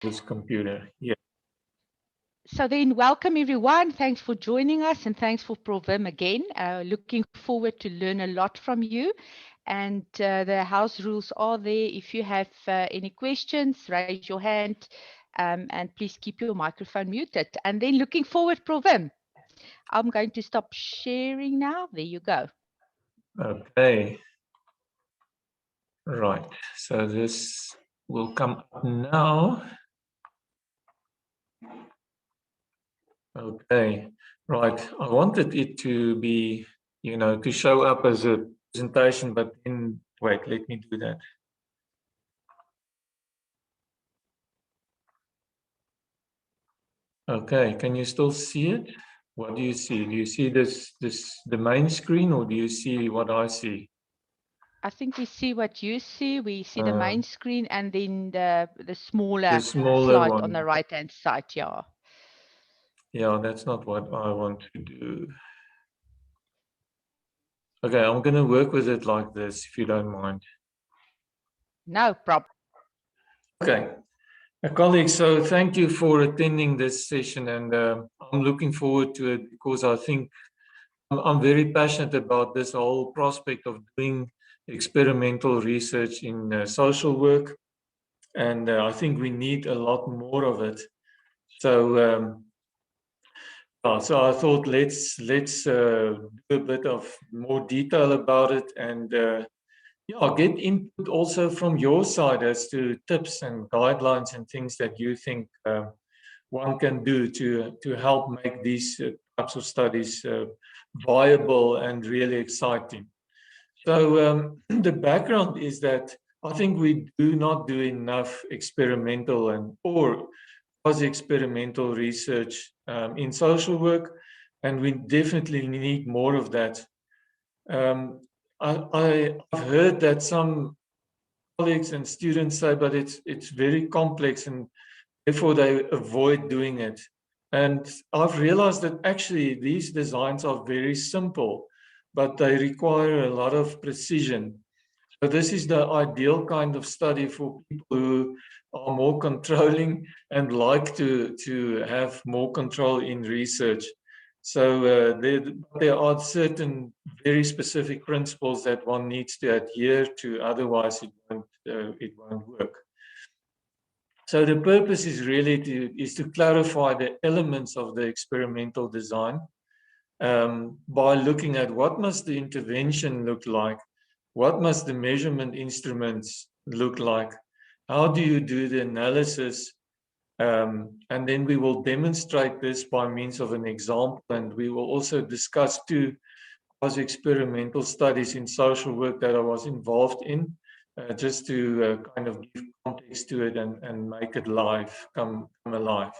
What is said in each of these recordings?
this computer. Yeah. So then, welcome everyone. Thanks for joining us, and thanks for Provim again. Looking forward to learn a lot from you. And the house rules are there. If you have any questions, raise your hand, and please keep your microphone muted. And then looking forward, Provim. I'm going to stop sharing now. There you go. Okay. Right. So this will come up now. Okay. Right. I wanted it to be, to show up as a presentation, but then, wait, let me do that. Okay. Can you still see it? What do you see? Do you see the main screen, or do you see what I see? I think we see what you see. We see the main screen and then the smaller slide one on the right-hand side. Yeah. Yeah, that's not what I want to do. Okay, I'm going to work with it like this, if you don't mind. No problem. Okay. Colleagues, so thank you for attending this session, and I'm looking forward to it because I think I'm very passionate about this whole prospect of doing experimental research in social work, and I think we need a lot more of it. So, so I thought let's do a bit of more detail about it, and get input also from your side as to tips and guidelines and things that you think one can do to help make these types of studies viable and really exciting. So the background is that I think we do not do enough experimental or quasi-experimental research in social work, and we definitely need more of that. I've heard that some colleagues and students say, but it's very complex, and therefore they avoid doing it. And I've realized that actually these designs are very simple, but they require a lot of precision. So this is the ideal kind of study for people who are more controlling and like to have more control in research. So there are certain very specific principles that one needs to adhere to, otherwise it won't work. So the purpose is really to clarify the elements of the experimental design by looking at what must the intervention look like, what must the measurement instruments look like, how do you do the analysis, and then we will demonstrate this by means of an example, and we will also discuss two quasi-experimental studies in social work that I was involved in, just to kind of give context to it and make it come alive.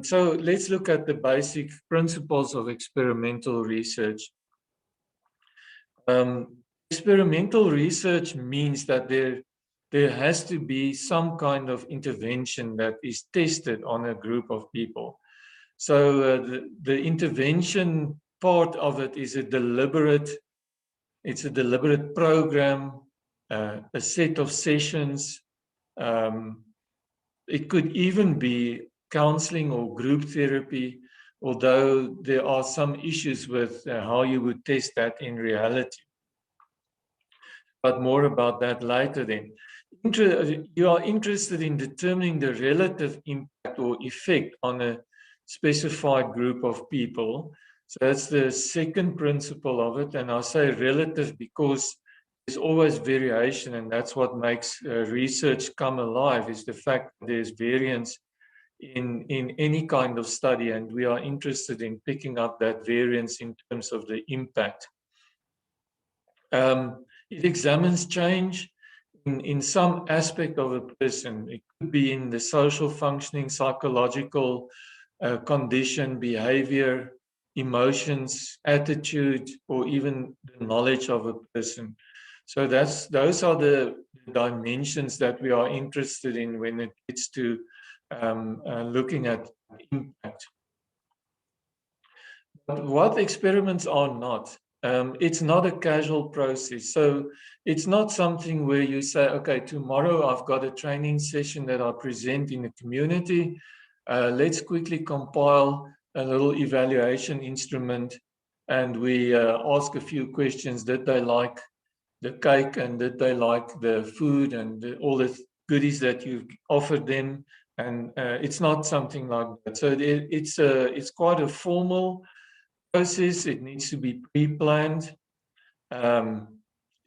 So let's look at the basic principles of experimental research. Experimental research means that there has to be some kind of intervention that is tested on a group of people. So the intervention part of it is a deliberate program, a set of sessions. It could even be counseling or group therapy, although there are some issues with how you would test that in reality. But more about that later then. You are interested in determining the relative impact or effect on a specified group of people. So that's the second principle of it. And I say relative because there's always variation, and that's what makes research come alive, is the fact that there's variance in any kind of study, and we are interested in picking up that variance in terms of the impact. It examines change in some aspect of a person. It could be in the social functioning, psychological condition, behavior, emotions, attitude, or even the knowledge of a person. So those are the dimensions that we are interested in when it gets to looking at impact. But what experiments are not? It's not a casual process. So it's not something where you say, okay, tomorrow I've got a training session that I present in the community. Let's quickly compile a little evaluation instrument, and we ask a few questions. Did they like the cake, and did they like the food, and all the goodies that you've offered them? And it's not something like that. So it's quite a formal process. It needs to be pre-planned. Um,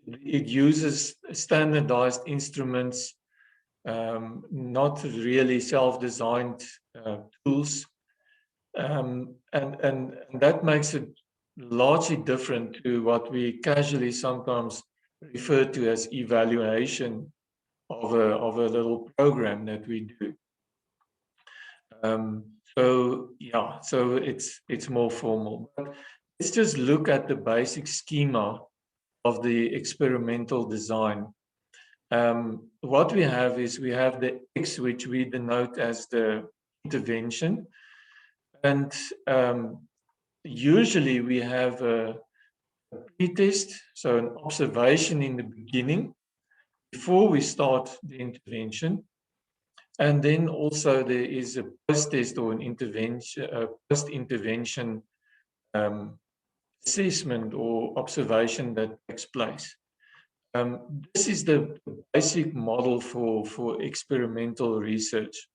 it uses standardized instruments, not really self-designed tools. And that makes it largely different to what we casually sometimes refer to as evaluation of a little program that we do. So yeah, so it's more formal. But let's just look at the basic schema of the experimental design. What we have is we have the X, which we denote as the intervention. And usually we have a pre-test, so an observation in the beginning before we start the intervention. And then also there is a post-test or an intervention, post-intervention assessment or observation that takes place. This is the basic model for experimental research.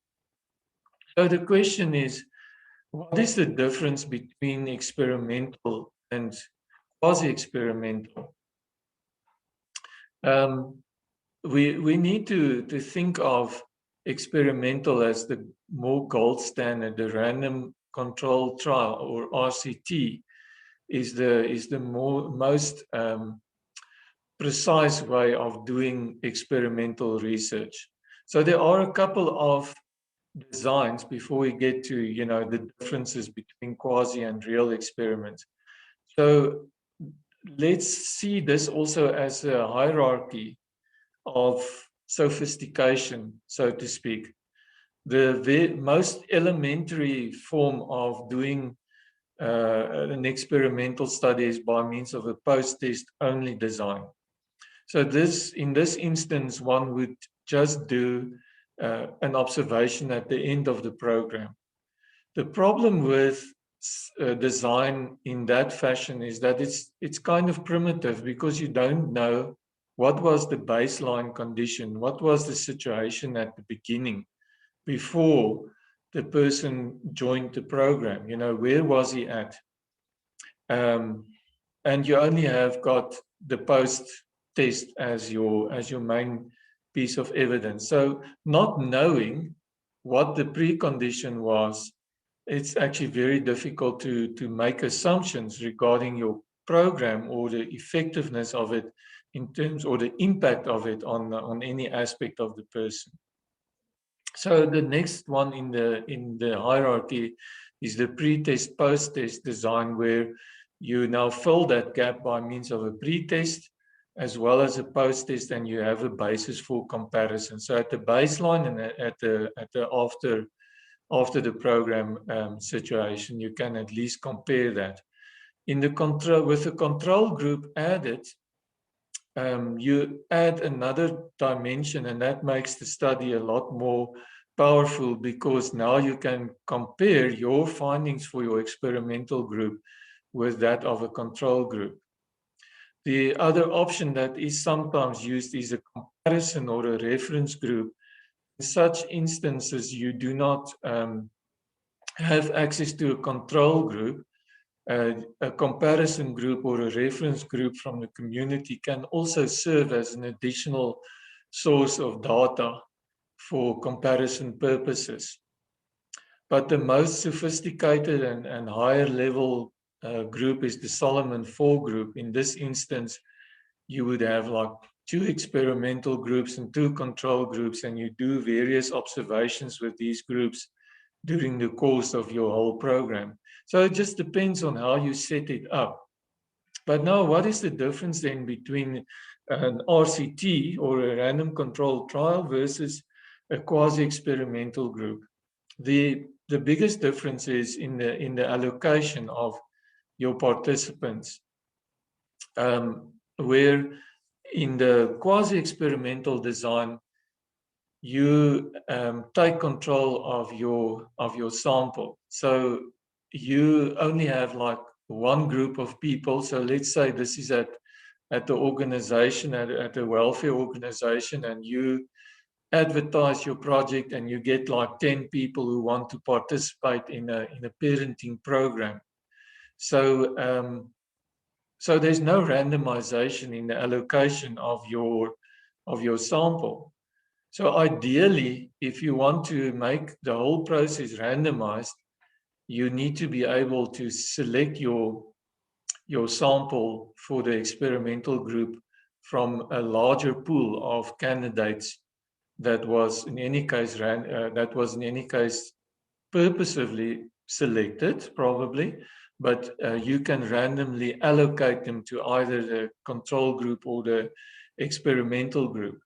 So the question is, what is the difference between experimental and quasi-experimental? We need to think of experimental as the more gold standard. The random control trial, or RCT, is the most precise way of doing experimental research. So there are a couple of designs before we get to, you know, the differences between quasi and real experiments. So let's see this also as a hierarchy of sophistication, so to speak. The most elementary form of doing an experimental study is by means of a post-test only design. So in this instance, one would just do an observation at the end of the program. The problem with design in that fashion is that it's kind of primitive, because you don't know what was the baseline condition, what was the situation at the beginning before the person joined the program. You know, where was he at? And you only have got the post test as your main piece of evidence. So not knowing what the precondition was, it's actually very difficult to make assumptions regarding your program or the effectiveness of it in terms, or the impact of it on any aspect of the person. So the next one in the hierarchy is the pre-test, post-test design, where you now fill that gap by means of a pre-test as well as a post-test, and you have a basis for comparison. So at the baseline and at the after the program situation, you can at least compare that. In the control, with the control group added, you add another dimension, and that makes the study a lot more powerful, because now you can compare your findings for your experimental group with that of a control group. The other option that is sometimes used is a comparison or a reference group. In such instances, you do not have access to a control group. A comparison group or a reference group from the community can also serve as an additional source of data for comparison purposes. But the most sophisticated and higher level group is the Solomon 4 group. In this instance, you would have like 2 experimental groups and 2 control groups, and you do various observations with these groups during the course of your whole program. So it just depends on how you set it up. But now, what is the difference then between an RCT, or a random controlled trial, versus a quasi-experimental group? The biggest difference is in the allocation of your participants. where in the quasi-experimental design, you take control of your sample. So you only have like one group of people. So let's say this is at the organization, at a welfare organization, and you advertise your project and you get like 10 people who want to participate in a parenting program. So so there's no randomization in the allocation of your sample. So ideally, if you want to make the whole process randomized, you need to be able to select your sample for the experimental group from a larger pool of candidates that was in any case purposefully selected, probably, but you can randomly allocate them to either the control group or the experimental group.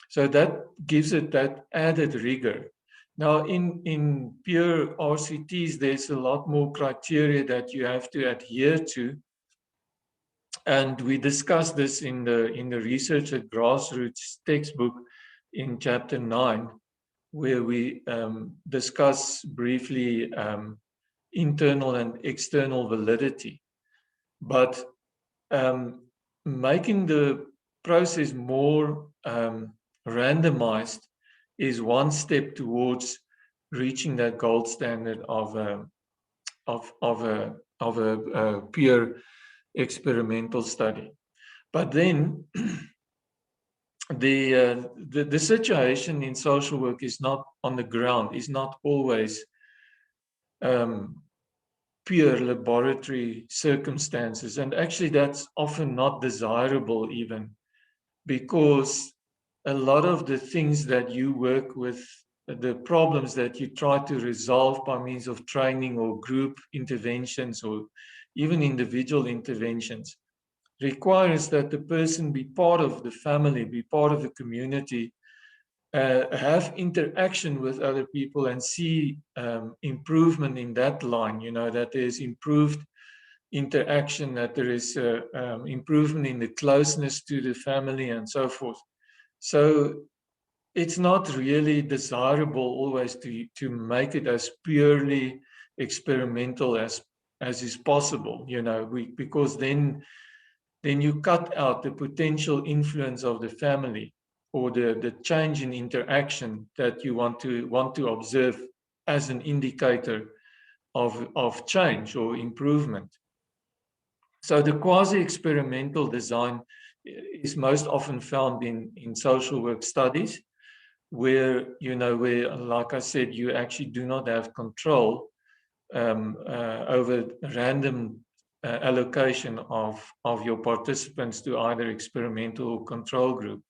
So that gives it that added rigor. Now, in pure RCTs, there's a lot more criteria that you have to adhere to. And we discussed this in the Research at Grassroots textbook in chapter 9, where we discuss briefly internal and external validity. But making the process more randomized is one step towards reaching that gold standard of a pure experimental study. But then the situation in social work is not on the ground, is not always pure laboratory circumstances. And actually that's often not desirable even, because a lot of the things that you work with, the problems that you try to resolve by means of training or group interventions or even individual interventions, requires that the person be part of the family, be part of the community, have interaction with other people and see improvement in that line, that there's improved interaction, that there is improvement in the closeness to the family and so forth. So it's not really desirable always to make it as purely experimental as is possible, because then you cut out the potential influence of the family or the change in interaction that you want to observe as an indicator of change or improvement. So the quasi-experimental design is most often found in social work studies, where, like I said, you actually do not have control over random allocation of your participants to either experimental or control group,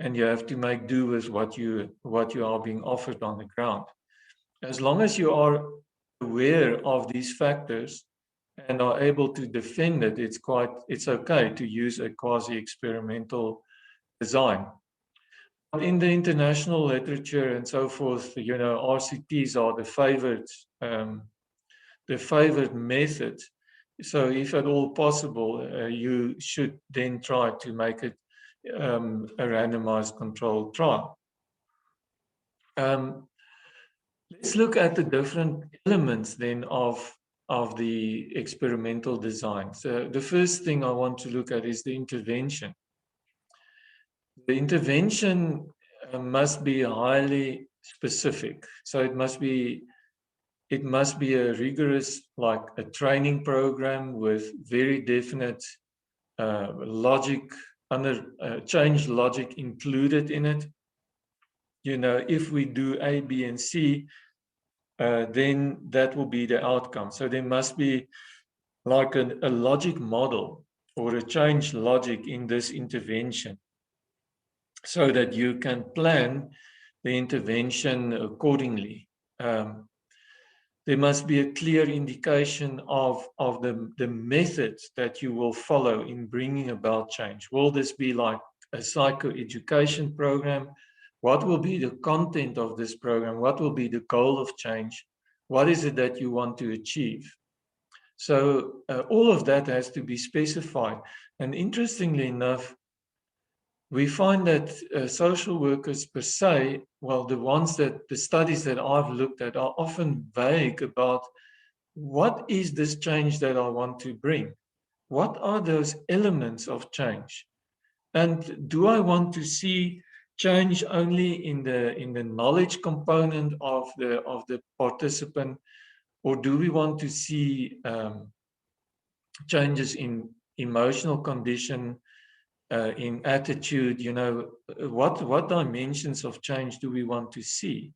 and you have to make do with what you are being offered on the ground. As long as you are aware of these factors and are able to defend it, it's okay to use a quasi-experimental design. But in the international literature and so forth, RCTs are the favored method. So if at all possible, you should then try to make it a randomized controlled trial. Let's look at the different elements then of the experimental design. So the first thing I want to look at is the intervention. The intervention must be highly specific. So it must be a rigorous, like a training program with very definite logic, change logic included in it. If we do A, B, and C, then that will be the outcome. So there must be like a logic model or a change logic in this intervention, so that you can plan the intervention accordingly. There must be a clear indication of the methods that you will follow in bringing about change. Will this be like a psychoeducation program? What will be the content of this program? What will be the goal of change? What is it that you want to achieve? So all of that has to be specified. And interestingly enough, we find that social workers per se, well, the studies that I've looked at are often vague about what is this change that I want to bring? What are those elements of change? And do I want to see change only in the knowledge component of the participant, or do we want to see changes in emotional condition, in attitude? What dimensions of change do we want to see?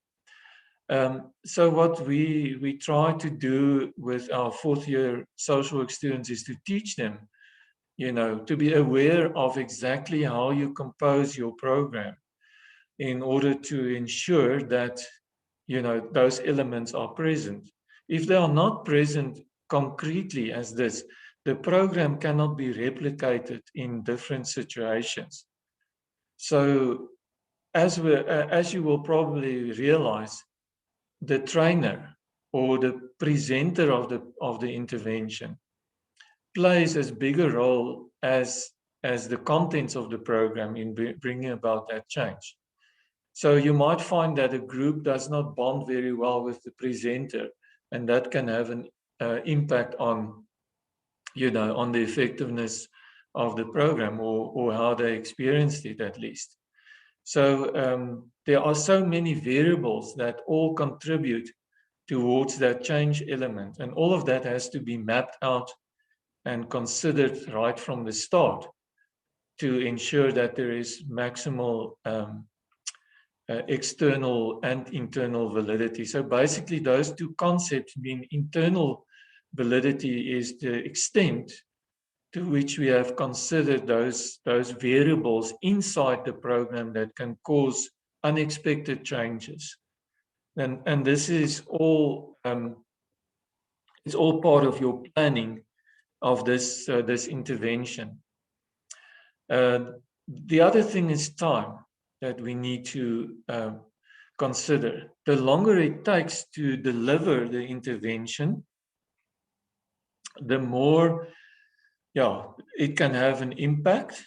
So what we try to do with our fourth year social work students is to teach them, to be aware of exactly how you compose your program in order to ensure that, those elements are present. If they are not present concretely as this, the program cannot be replicated in different situations. So as you will probably realize, the trainer or the presenter of the intervention plays as big a role as the contents of the program in bringing about that change. So you might find that a group does not bond very well with the presenter, and that can have an impact on, on the effectiveness of the program, or how they experienced it at least. So there are so many variables that all contribute towards that change element, and all of that has to be mapped out and considered right from the start to ensure that there is maximal external and internal validity. So basically, those two concepts mean internal validity is the extent to which we have considered those variables inside the program that can cause unexpected changes. And this is all it's all part of your planning of this intervention. The other thing is time that we need to consider. The longer it takes to deliver the intervention, the more, it can have an impact,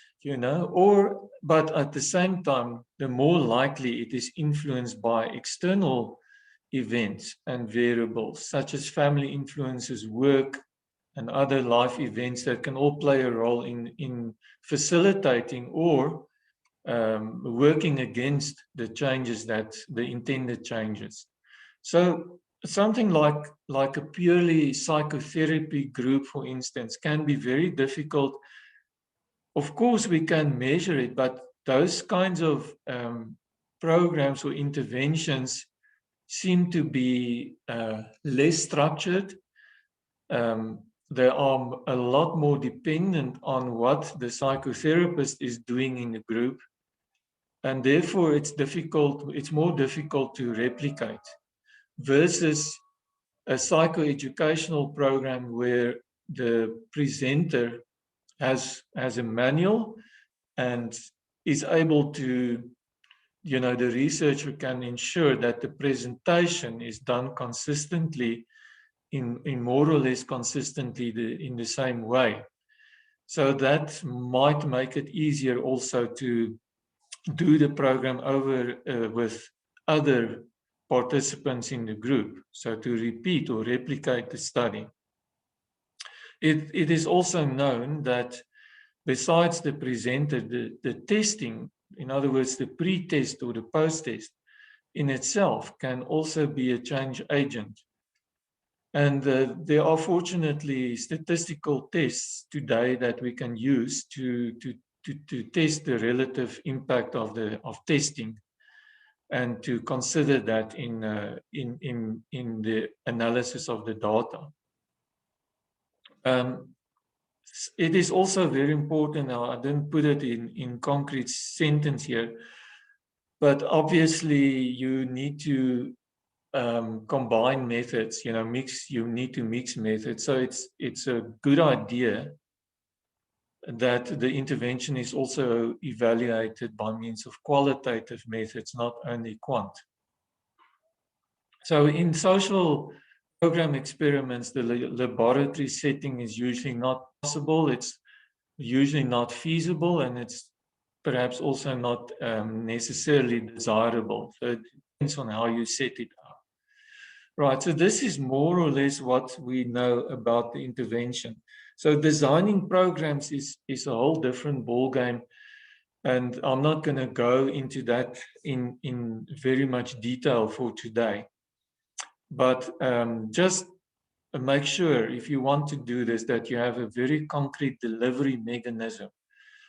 but at the same time, the more likely it is influenced by external events and variables, such as family influences, work, and other life events that can all play a role in facilitating or working against the changes, that the intended changes. So something like a purely psychotherapy group, for instance, can be very difficult. Of course, we can measure it, but those kinds of programs or interventions seem to be less structured. They are a lot more dependent on what the psychotherapist is doing in the group, and therefore it's more difficult to replicate, versus a psychoeducational program where the presenter has a manual and is able to, the researcher can ensure that the presentation is done consistently, in more or less consistently in the same way. So that might make it easier also to do the program over with other participants in the group, so to repeat or replicate the study. It is also known that besides the presenter, the testing, in other words, the pre-test or the post-test in itself can also be a change agent. And there are fortunately statistical tests today that we can use to test the relative impact of testing, and to consider that in the analysis of the data. It is also very important. Now, I didn't put it in concrete sentence here, but obviously you need to combine methods. You need to mix methods. So it's a good idea that the intervention is also evaluated by means of qualitative methods, not only quant. So in social program experiments, the laboratory setting is usually not possible. It's usually not feasible, and it's perhaps also not necessarily desirable. So it depends on how you set it up. Right, so this is more or less what we know about the intervention. So designing programs is a whole different ballgame, and I'm not going to go into that in very much detail for today. But just make sure, if you want to do this, that you have a very concrete delivery mechanism.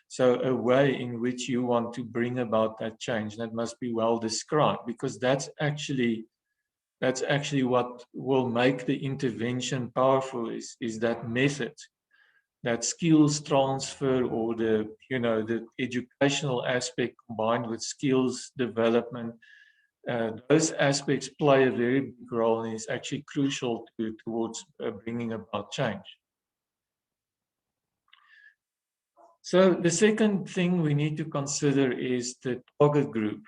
So a way in which you want to bring about that change that must be well described, because that's actually what will make the intervention powerful, is that method, that skills transfer, or the educational aspect combined with skills development. Those aspects play a very big role, and is actually crucial towards bringing about change. So the second thing we need to consider is the target group.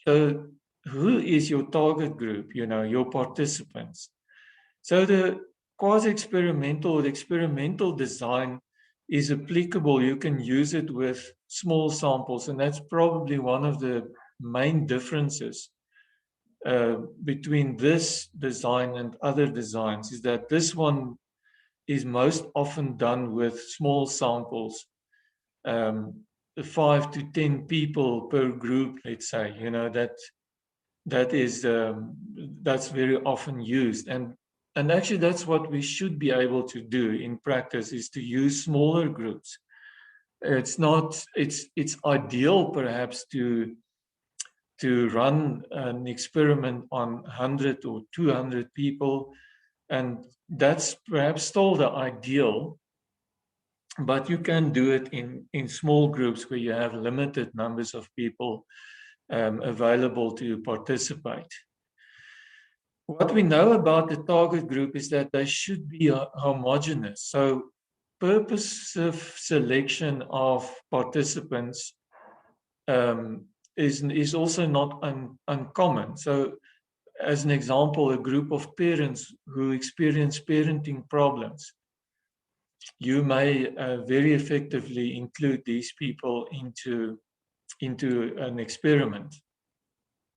So who is your target group? Your participants. So the quasi-experimental or experimental design is applicable. You can use it with small samples, and that's probably one of the main differences between this design and other designs, is that this one is most often done with small samples, 5 to 10 people per group, let's say. That's very often used, and actually that's what we should be able to do in practice, is to use smaller groups. It's ideal perhaps to run an experiment on 100 or 200 people, and that's perhaps still the ideal, but you can do it in small groups where you have limited numbers of people available to participate. What we know about the target group is that they should be homogeneous. So purposive selection of participants is also not uncommon. So as an example, a group of parents who experience parenting problems, you may very effectively include these people into an experiment,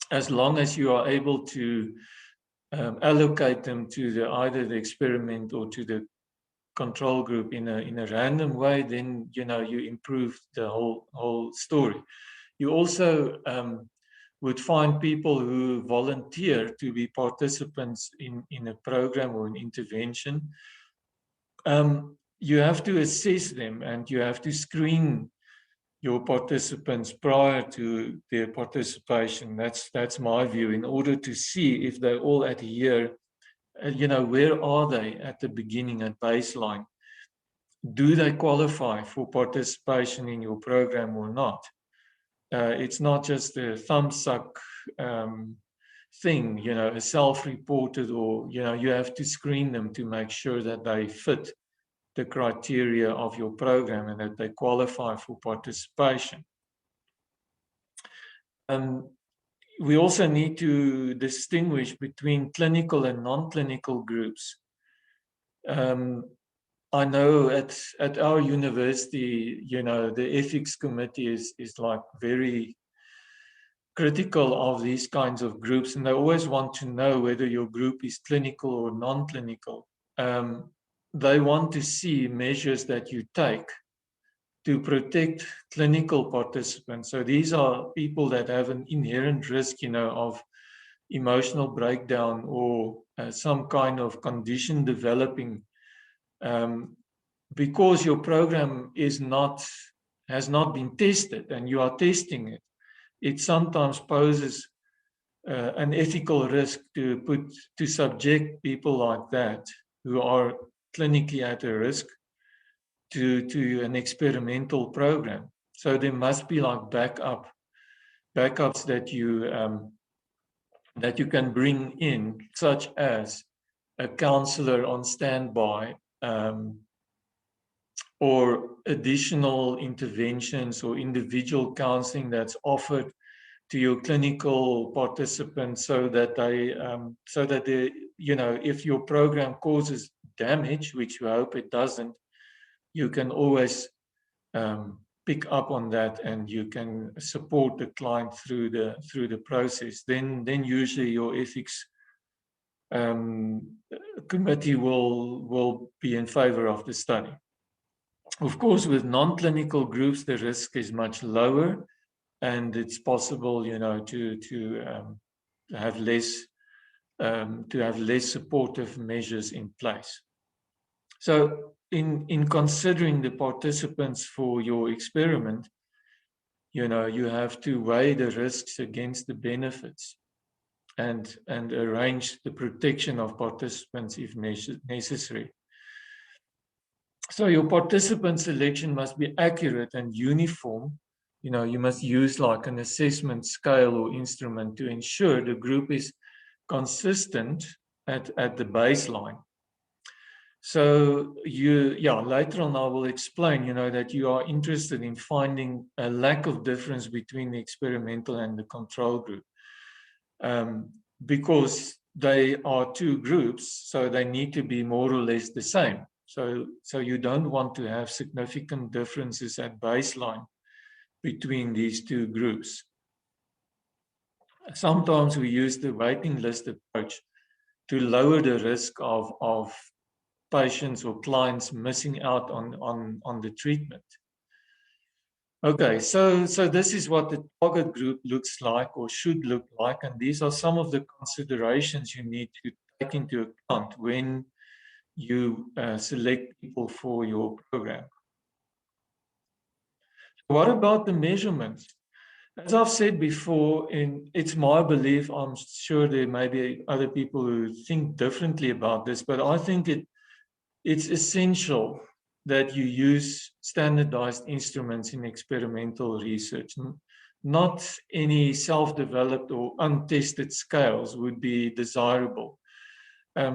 as long as you are able to allocate them to either the experiment or to the control group in a random way. Then you improve the whole story. You also would find people who volunteer to be participants in a program or an intervention. You have to assess them, and you have to screen your participants prior to their participation. That's my view, in order to see if they all adhere. Where are they at the beginning, at baseline? Do they qualify for participation in your program or not? It's not just a thumbsuck thing, a self-reported, or, you have to screen them to make sure that they fit the criteria of your program and that they qualify for participation. We also need to distinguish between clinical and non-clinical groups. I know at our university, the ethics committee is like very critical of these kinds of groups, and they always want to know whether your group is clinical or non-clinical. They want to see measures that you take to protect clinical participants. So these are people that have an inherent risk, of emotional breakdown or some kind of condition developing, because your program has not been tested, and you are testing it. It sometimes poses an ethical risk to subject people like that, who are clinically at a risk, to an experimental program. So there must be like backups that you can bring in, such as a counselor on standby, or additional interventions or individual counseling that's offered to your clinical participants, so that they, if your program causes damage, which we hope it doesn't, you can always pick up on that, and you can support the client through the process. Then usually your ethics committee will be in favor of the study. Of course, with non-clinical groups, the risk is much lower, and it's possible, to have less supportive measures in place. So, in considering the participants for your experiment, you have to weigh the risks against the benefits, and arrange the protection of participants if necessary. So your participant selection must be accurate and uniform. You must use like an assessment scale or instrument to ensure the group is consistent at the baseline. So later on I will explain, that you are interested in finding a lack of difference between the experimental and the control group. Because they are two groups, so they need to be more or less the same. So you don't want to have significant differences at baseline between these two groups. Sometimes we use the waiting list approach to lower the risk of patients or clients missing out on the treatment. Okay, so this is what the target group looks like or should look like, and these are some of the considerations you need to take into account when you select people for your program. What about the measurements? As I've said before, it's my belief, I'm sure there may be other people who think differently about this, but I think it's essential that you use standardized instruments in experimental research. Not any self-developed or untested scales would be desirable.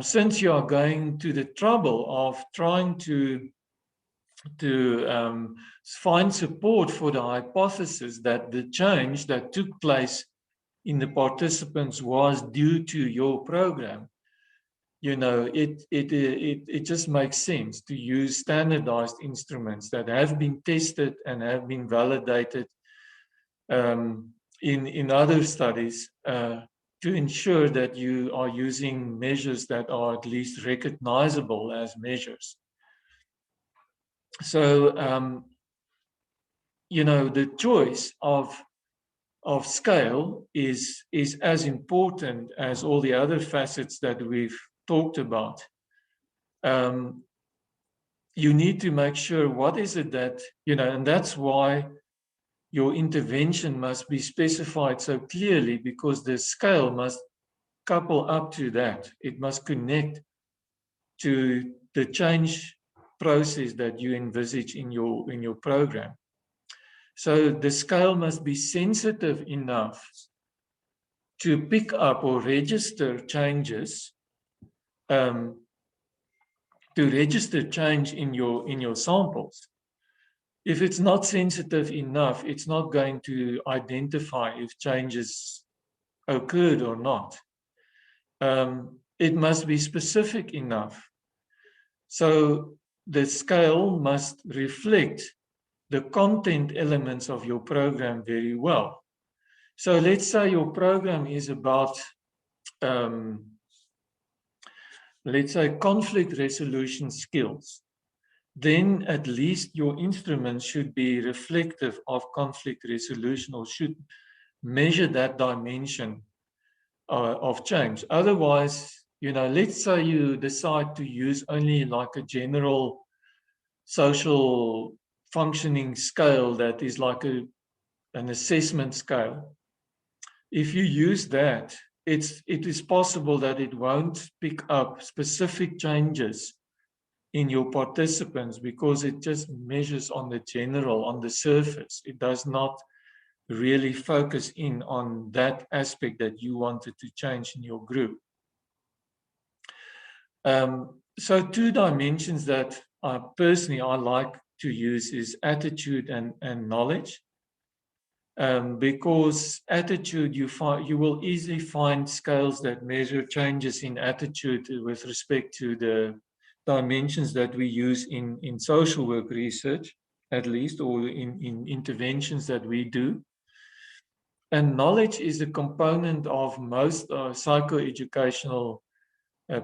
Since you are going to the trouble of trying to find support for the hypothesis that the change that took place in the participants was due to your program, it just makes sense to use standardized instruments that have been tested and have been validated in other studies to ensure that you are using measures that are at least recognizable as measures. So, the choice of scale is as important as all the other facets that we've talked about. You need to make sure what is it that, and that's why your intervention must be specified so clearly, because the scale must couple up to that. It must connect to the change process that you envisage in your program. So the scale must be sensitive enough to pick up or register changes, to register change in your samples. If it's not sensitive enough, it's not going to identify if changes occurred or not. It must be specific enough. So the scale must reflect the content elements of your program very well. So let's say your program is about, let's say, conflict resolution skills. Then at least your instruments should be reflective of conflict resolution, or should measure that dimension of change. Otherwise, let's say you decide to use only like a general social functioning scale that is like an assessment scale. If you use that, it is possible that it won't pick up specific changes in your participants, because it just measures on the general, on the surface. It does not really focus in on that aspect that you wanted to change in your group. So two dimensions that I like to use is attitude and knowledge. Because attitude, you will easily find scales that measure changes in attitude with respect to the dimensions that we use in social work research, at least, or in interventions that we do. And knowledge is a component of most psychoeducational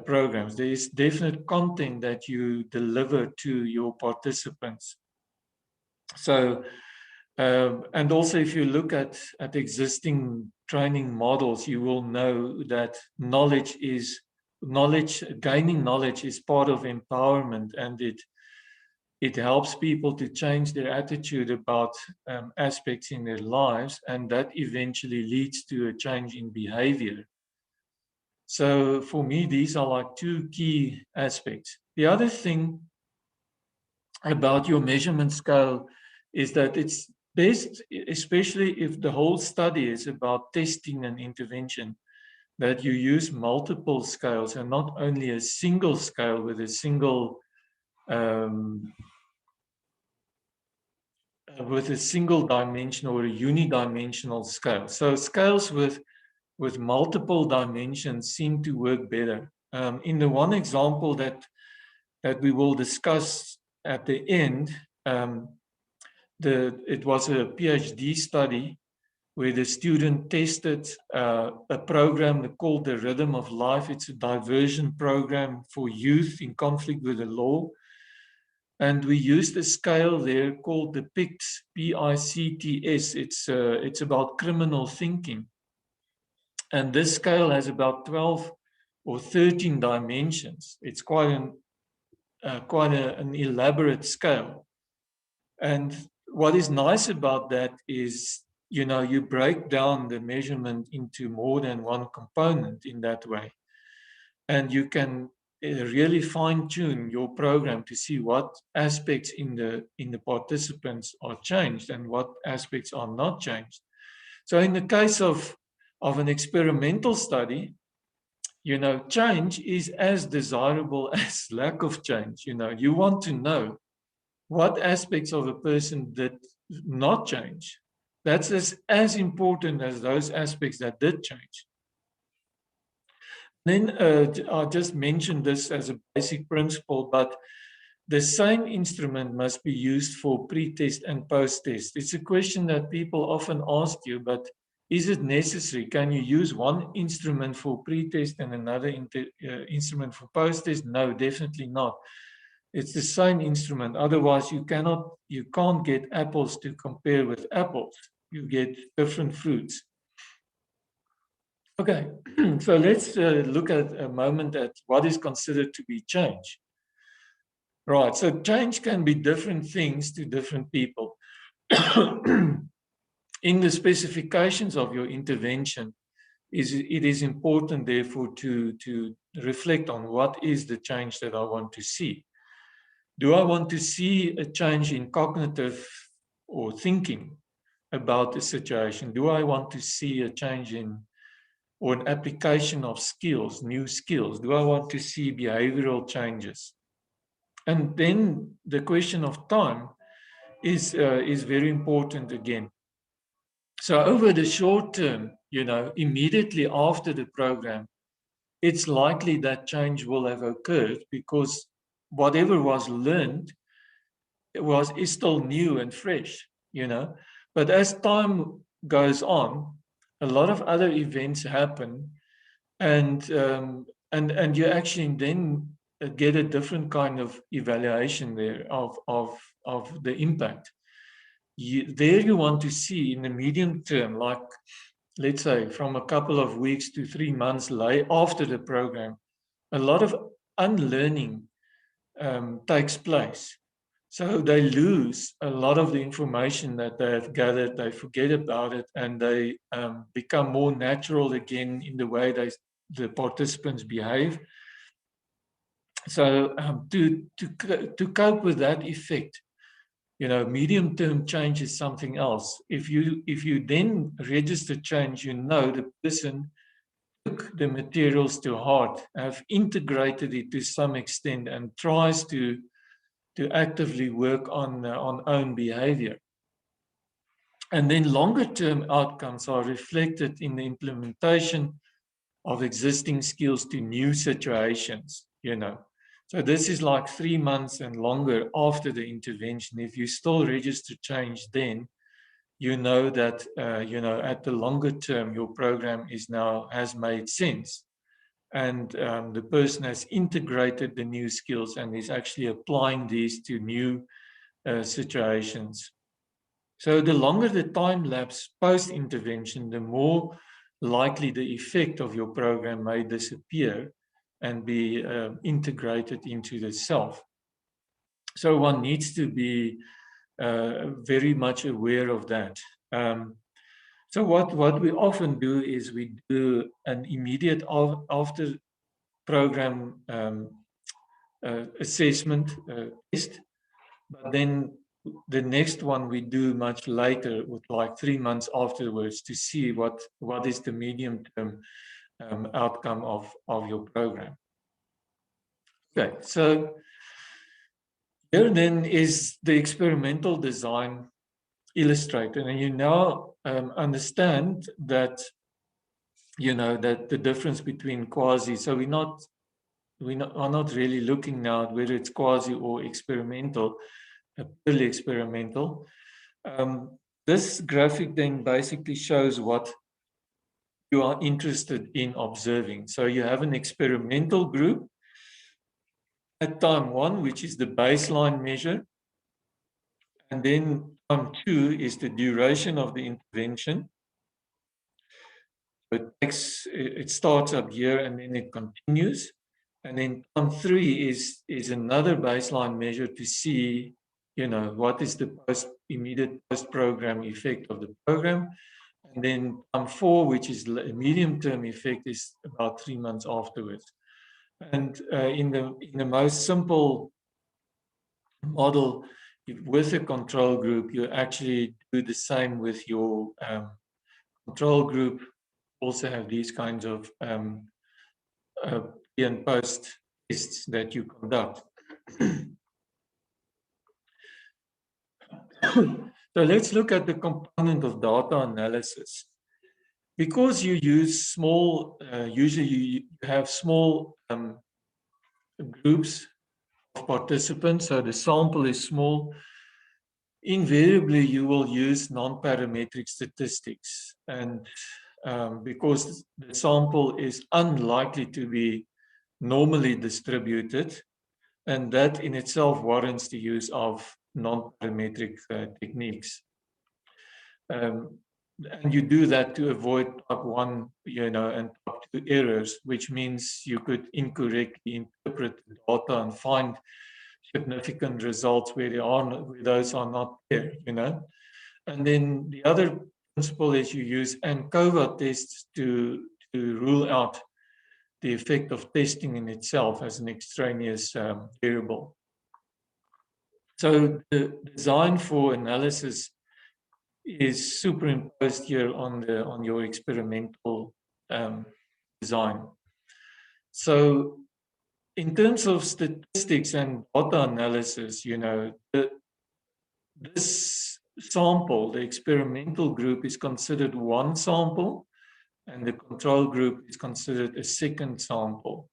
programs. There is definite content that you deliver to your participants. So, and also if you look at existing training models, you will know that gaining knowledge is part of empowerment, and it helps people to change their attitude about aspects in their lives, and that eventually leads to a change in behavior. So for me, these are like two key aspects. The other thing about your measurement scale is that it's best, especially if the whole study is about testing and intervention, that you use multiple scales and not only a single scale with a single dimension or a unidimensional scale. So scales with multiple dimensions seem to work better. In the one example that we will discuss at the end, it was a PhD study where the student tested a program called the Rhythm of Life. It's a diversion program for youth in conflict with the law. And we used a scale there called the PICTS, P-I-C-T-S. It's about criminal thinking. And this scale has about 12 or 13 dimensions. It's quite an elaborate scale. And what is nice about that is, you break down the measurement into more than one component in that way. And you can really fine-tune your program to see what aspects in the participants are changed and what aspects are not changed. So in the case of an experimental study, change is as desirable as lack of change. You want to know what aspects of a person did not change. That's as important as those aspects that did change. Then I just mentioned this as a basic principle, but the same instrument must be used for pre-test and post-test. It's a question that people often ask you, but is it necessary? Can you use one instrument for pre-test and another instrument for post-test? No, definitely not. It's the same instrument. Otherwise, you can't get apples to compare with apples. You get different fruits. Okay, so let's look at a moment at what is considered to be change. Right, so change can be different things to different people. In the specifications of your intervention, it is important, therefore, to reflect on what is the change that I want to see. Do I want to see a change in cognitive or thinking about the situation? Do I want to see a change or an application of skills, new skills? Do I want to see behavioral changes? And then the question of time is very important again. So over the short term, immediately after the program, it's likely that change will have occurred because whatever was learned is still new and fresh, But as time goes on, a lot of other events happen, and you actually then get a different kind of evaluation there of the impact. You want to see in the medium term, like let's say from a couple of weeks to 3 months after the program, a lot of unlearning takes place. So they lose a lot of the information that they have gathered, they forget about it, and they become more natural again in the way the participants behave. So to cope with that effect, medium-term change is something else. If you then register change, the person took the materials to heart, have integrated it to some extent, and tries to actively work on own behavior. And then longer-term outcomes are reflected in the implementation of existing skills to new situations, So this is like 3 months and longer after the intervention. If you still register change then, you know that, at the longer term, your program has made sense. And the person has integrated the new skills and is actually applying these to new situations. So the longer the time lapse post-intervention, the more likely the effect of your program may disappear and be integrated into the self. So one needs to be very much aware of that. So what we often do is we do an immediate after program assessment test, but then the next one we do much later, with like 3 months afterwards, to see what is the medium term outcome of your program. Okay, so here then is the experimental design illustrated, and you now understand that that the difference between quasi. So we are not really looking now at whether it's quasi or experimental, purely experimental. This graphic then basically shows what you are interested in observing. So you have an experimental group at time 1, which is the baseline measure. And then time 2 is the duration of the intervention. It starts up here and then it continues. And then time 3 is another baseline measure to see, what is the immediate post-program effect of the program. And then time 4, which is a medium-term effect, is about 3 months afterwards. And in the most simple model, with a control group, you actually do the same with your control group. Also have these kinds of pre and post tests that you conduct. So let's look at the component of data analysis. Because you use small, usually you have small groups of participants, so the sample is small, invariably you will use non-parametric statistics. And because the sample is unlikely to be normally distributed, and that in itself warrants the use of non-parametric techniques. And you do that to avoid type 1, and type 2 errors, which means you could incorrectly interpret the data and find significant results where those are not there, And then the other principle is you use ANCOVA tests to rule out the effect of testing in itself as an extraneous variable. So the design for analysis is superimposed here on your experimental design. So in terms of statistics and data analysis, this sample, the experimental group, is considered one sample, and the control group is considered a second sample.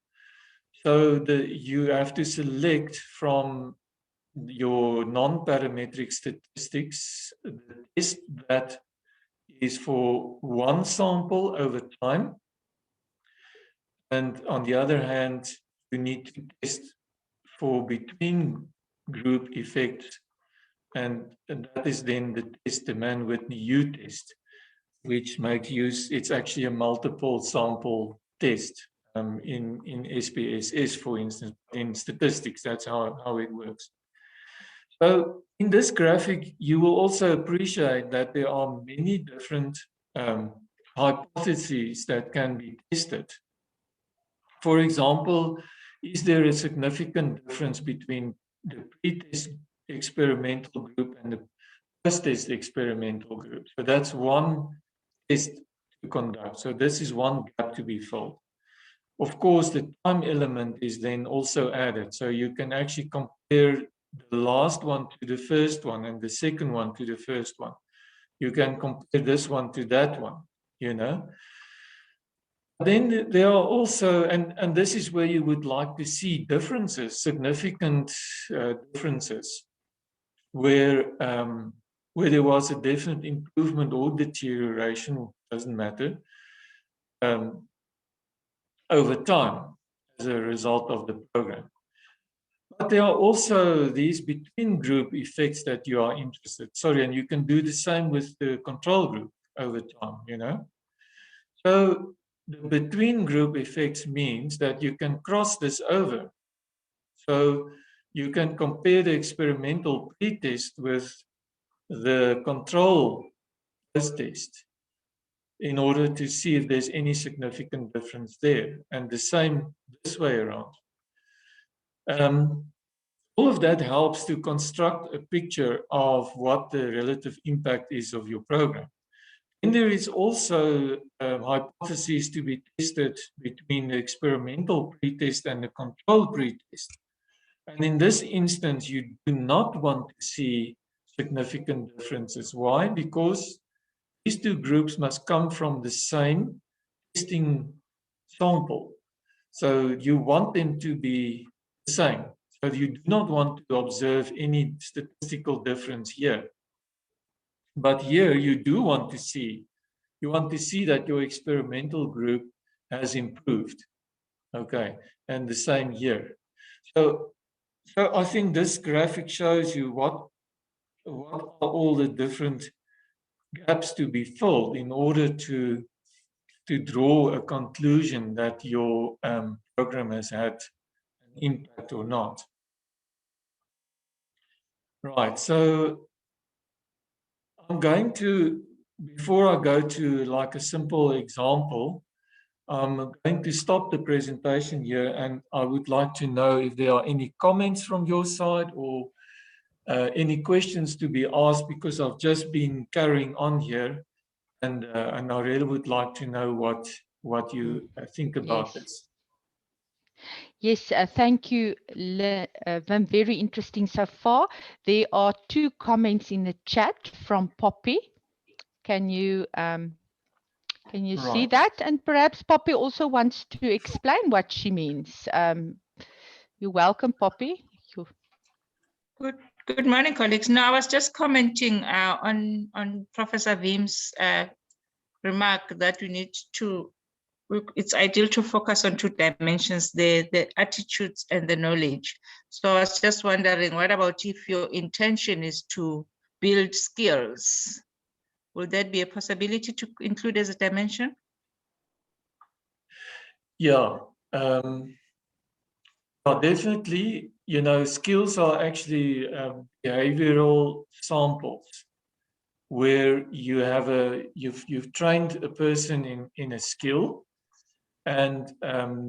So you have to select from your non-parametric statistics the test that is for one sample over time. And on the other hand, you need to test for between group effects. And that is then the test, the Mann-Whitney U test, which makes use, it's actually a multiple sample test in SPSS, for instance. In statistics, that's how it works. So in this graphic, you will also appreciate that there are many different hypotheses that can be tested. For example, is there a significant difference between the pre-test experimental group and the post-test experimental group? So that's one test to conduct. So this is one gap to be filled. Of course, the time element is then also added. So you can actually compare the last one to the first one and the second one to the first one. You can compare this one to that one, Then there are also, and this is where you would like to see differences, significant differences, where there was a definite improvement or deterioration, doesn't matter, over time as a result of the program. But there are also these between group effects that you are interested. Sorry, and you can do the same with the control group over time, you know. So the between group effects means that you can cross this over. So you can compare the experimental pretest with the control post-test in order to see if there's any significant difference there. And the same this way around. All of that helps to construct a picture of what the relative impact is of your program. And there is also hypotheses to be tested between the experimental pretest and the control pretest. And in this instance, you do not want to see significant differences. Why? Because these two groups must come from the same testing sample. So you want them to be the same. So you do not want to observe any statistical difference here. But here you do want to see, that your experimental group has improved. Okay, and the same here. So I think this graphic shows you what are all the different gaps to be filled in order to draw a conclusion that your program has had an impact or not. Right, so I'm going to, before I go to like a simple example, I'm going to stop the presentation here, and I would like to know if there are any comments from your side or any questions to be asked, because I've just been carrying on here, and I really would like to know what you think about this. Yes, thank you, Wim. Very interesting so far. There are 2 comments in the chat from Poppy. Can you see that? And perhaps Poppy also wants to explain what she means. You're welcome, Poppy. Good morning, colleagues. No, I was just commenting on Professor Wim's remark that we need to. It's ideal to focus on 2 dimensions: the attitudes and the knowledge. So I was just wondering, what about if your intention is to build skills? Would that be a possibility to include as a dimension? Yeah, definitely. You know, skills are actually behavioral samples where you have you've trained a person in a skill, and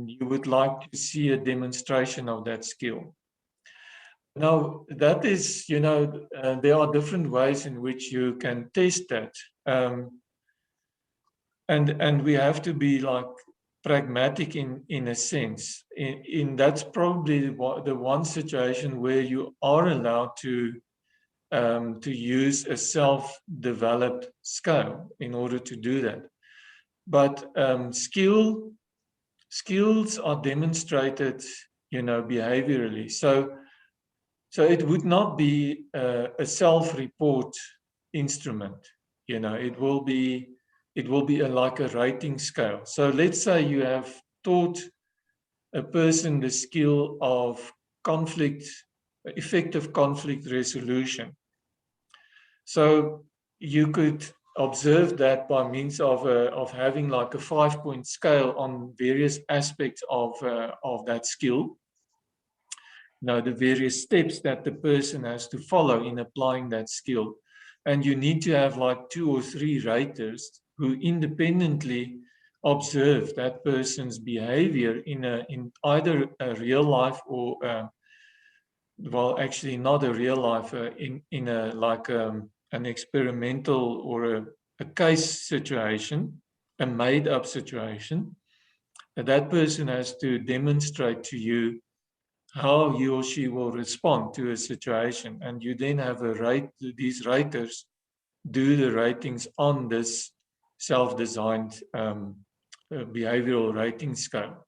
you would like to see a demonstration of that skill. Now, that is, you know, there are different ways in which you can test that. And we have to be like pragmatic in a sense. In that's probably the one situation where you are allowed to use a self-developed scale in order to do that. But skills are demonstrated, you know, behaviorally. So it would not be a self-report instrument. You know, it will be like a rating scale. So let's say you have taught a person the skill of effective conflict resolution. So you could observe that by means of having like a 5-point scale on various aspects of that skill. Now, the various steps that the person has to follow in applying that skill. And you need to have like 2 or 3 raters who independently observe that person's behavior in either a real life or well, actually not a real life, in a like an experimental or a case situation, a made-up situation. That person has to demonstrate to you how he or she will respond to a situation, and you then have these raters do the ratings on this self-designed behavioral rating scale.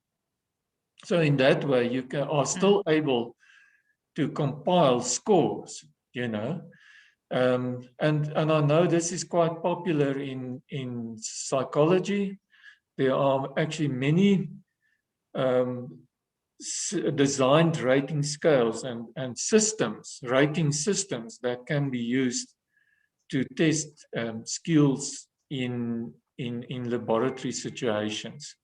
So in that way, you are still able to compile scores, you know. And I know this is quite popular in psychology. There are actually many designed rating scales and systems, rating systems that can be used to test skills in laboratory situations.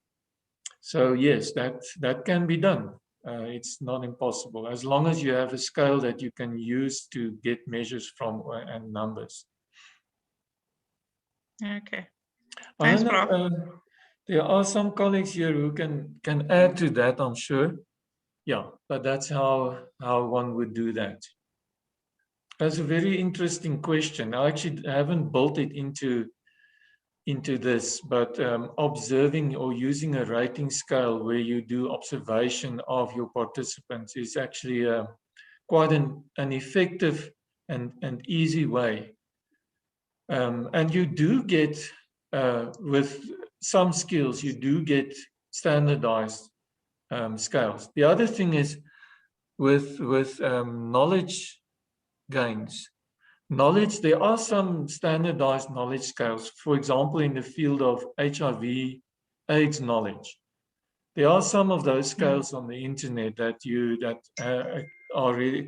So yes, that can be done. It's not impossible as long as you have a scale that you can use to get measures from and numbers. Okay. I Thanks, don't know, Prof. there are some colleagues here who can add to that, I'm sure. Yeah, but that's how one would do that. That's a very interesting question. I actually haven't built it into this, but observing or using a rating scale where you do observation of your participants is actually quite an effective and easy way. And you do get, with some skills, you do get standardized scales. The other thing is with knowledge gains. Knowledge, there are some standardized knowledge scales. For example, in the field of HIV/AIDS knowledge, there are some of those scales on the internet that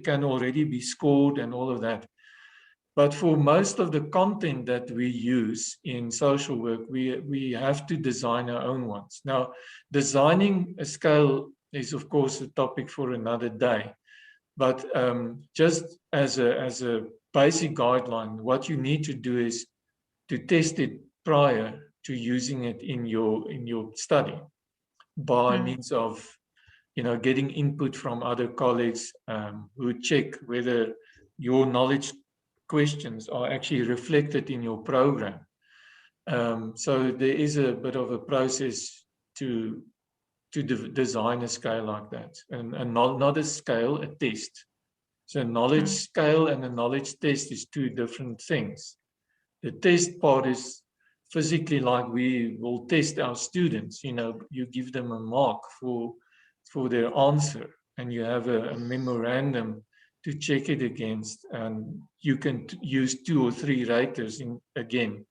can already be scored and all of that. But for most of the content that we use in social work, we have to design our own ones. Now, designing a scale is, of course, a topic for another day. But just as a basic guideline, what you need to do is to test it prior to using it in your study by means of, you know, getting input from other colleagues who check whether your knowledge questions are actually reflected in your program. So there is a bit of a process to design a scale like that, and not a scale, a test. So a knowledge scale and a knowledge test is two different things. The test part is physically like we will test our students. You know, you give them a mark for their answer, and you have a memorandum to check it against, and you can use 2 or 3 raters again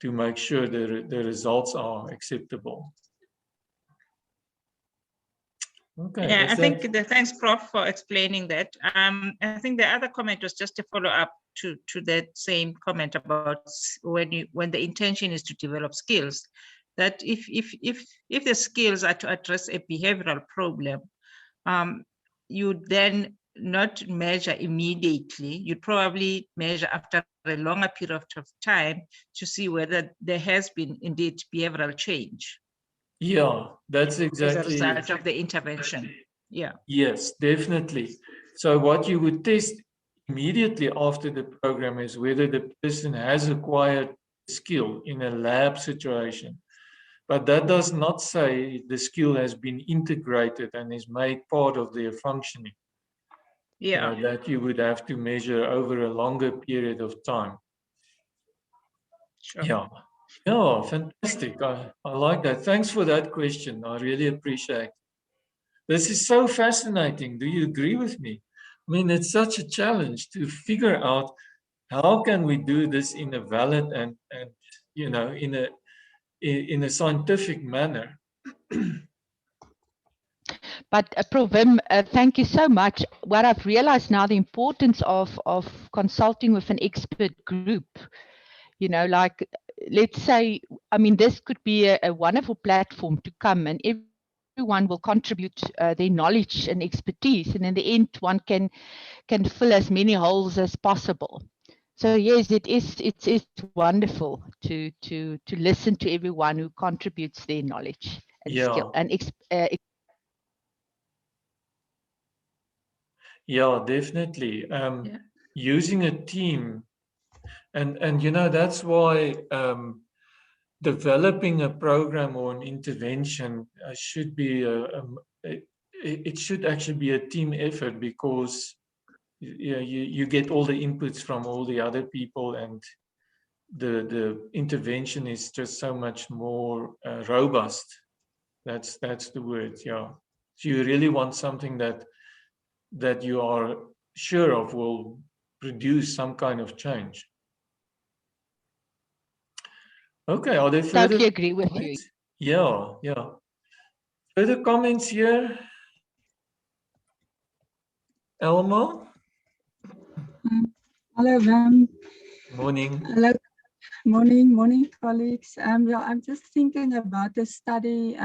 to make sure the results are acceptable. Okay. Yeah, I think thanks, Prof, for explaining that. I think the other comment was just a follow up to that same comment about when the intention is to develop skills. That if the skills are to address a behavioral problem, you then not measure immediately. You'd probably measure after a longer period of time to see whether there has been indeed behavioral change. Yeah, that's exactly. As a result of the intervention. Yeah. Yes, definitely. So what you would test immediately after the program is whether the person has acquired skill in a lab situation. But that does not say the skill has been integrated and is made part of their functioning. Yeah. You know, that you would have to measure over a longer period of time. Sure. Yeah. Yeah, fantastic. I like that. Thanks for that question. I really appreciate it. This is so fascinating. Do you agree with me? I mean, it's such a challenge to figure out how can we do this in a valid and you know, in a scientific manner. But Prof. Wim, thank you so much. What I've realized now, the importance of consulting with an expert group, you know, like, let's say, I mean, this could be a wonderful platform to come, and everyone will contribute their knowledge and expertise, and in the end, one can fill as many holes as possible. So yes, it's wonderful to listen to everyone who contributes their knowledge and skill and yeah, definitely. Using a team, and you know, that's why developing a program or an intervention should be it should actually be a team effort, because you get all the inputs from all the other people, and the intervention is just so much more robust. That's the word, yeah. So you really want something that you are sure of will produce some kind of change. Okay, are there further Totally agree with you. comments? Yeah. Further comments here? Elma? Hello, Morning. hello, morning, colleagues. Yeah, I'm just thinking about a study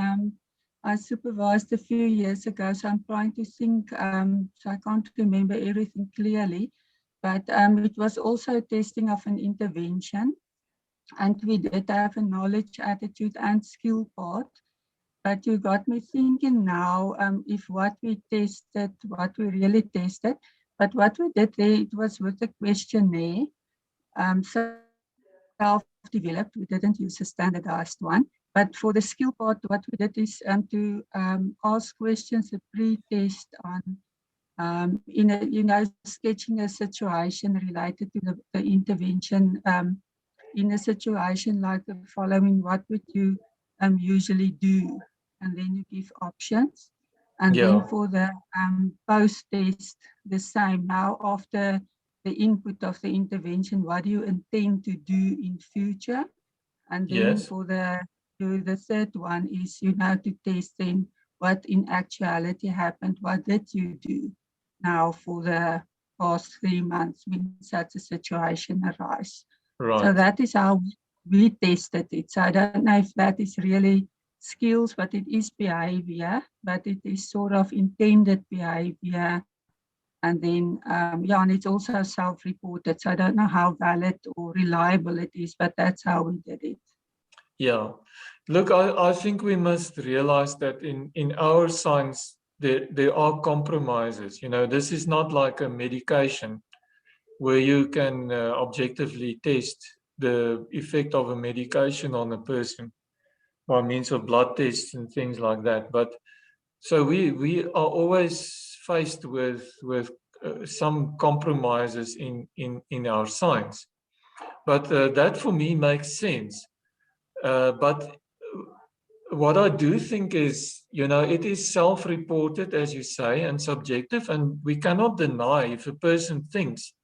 I supervised a few years ago, so I'm trying to think, so I can't remember everything clearly, but it was also testing of an intervention, and we did have a knowledge, attitude, and skill part. But you got me thinking now, if what we really tested, but what we did there, it was with a questionnaire, self-developed. We didn't use a standardized one. But for the skill part, what we did is to ask questions, a pre-test on, sketching a situation related to the intervention. In a situation like the following, what would you usually do? And then you give options. And then Yeah. for the post-test, the same. Now, after the input of the intervention, what do you intend to do in future? And then Yes. for the third one is, to test then what in actuality happened. What did you do now for the past 3 months when such a situation arises? So Right. that is how we tested it. So I don't know if that is really skills, but it is behavior, but it is sort of intended behavior. And then, and it's also self-reported. So I don't know how valid or reliable it is, but that's how we did it. Yeah. Look, I think we must realize that in our science, there are compromises. This is not like a medication where you can objectively test the effect of a medication on a person by means of blood tests and things like that. But so we are always faced with some compromises in our science. But that for me makes sense. But what I do think is, it is self-reported, as you say, and subjective, and we cannot deny if a person thinks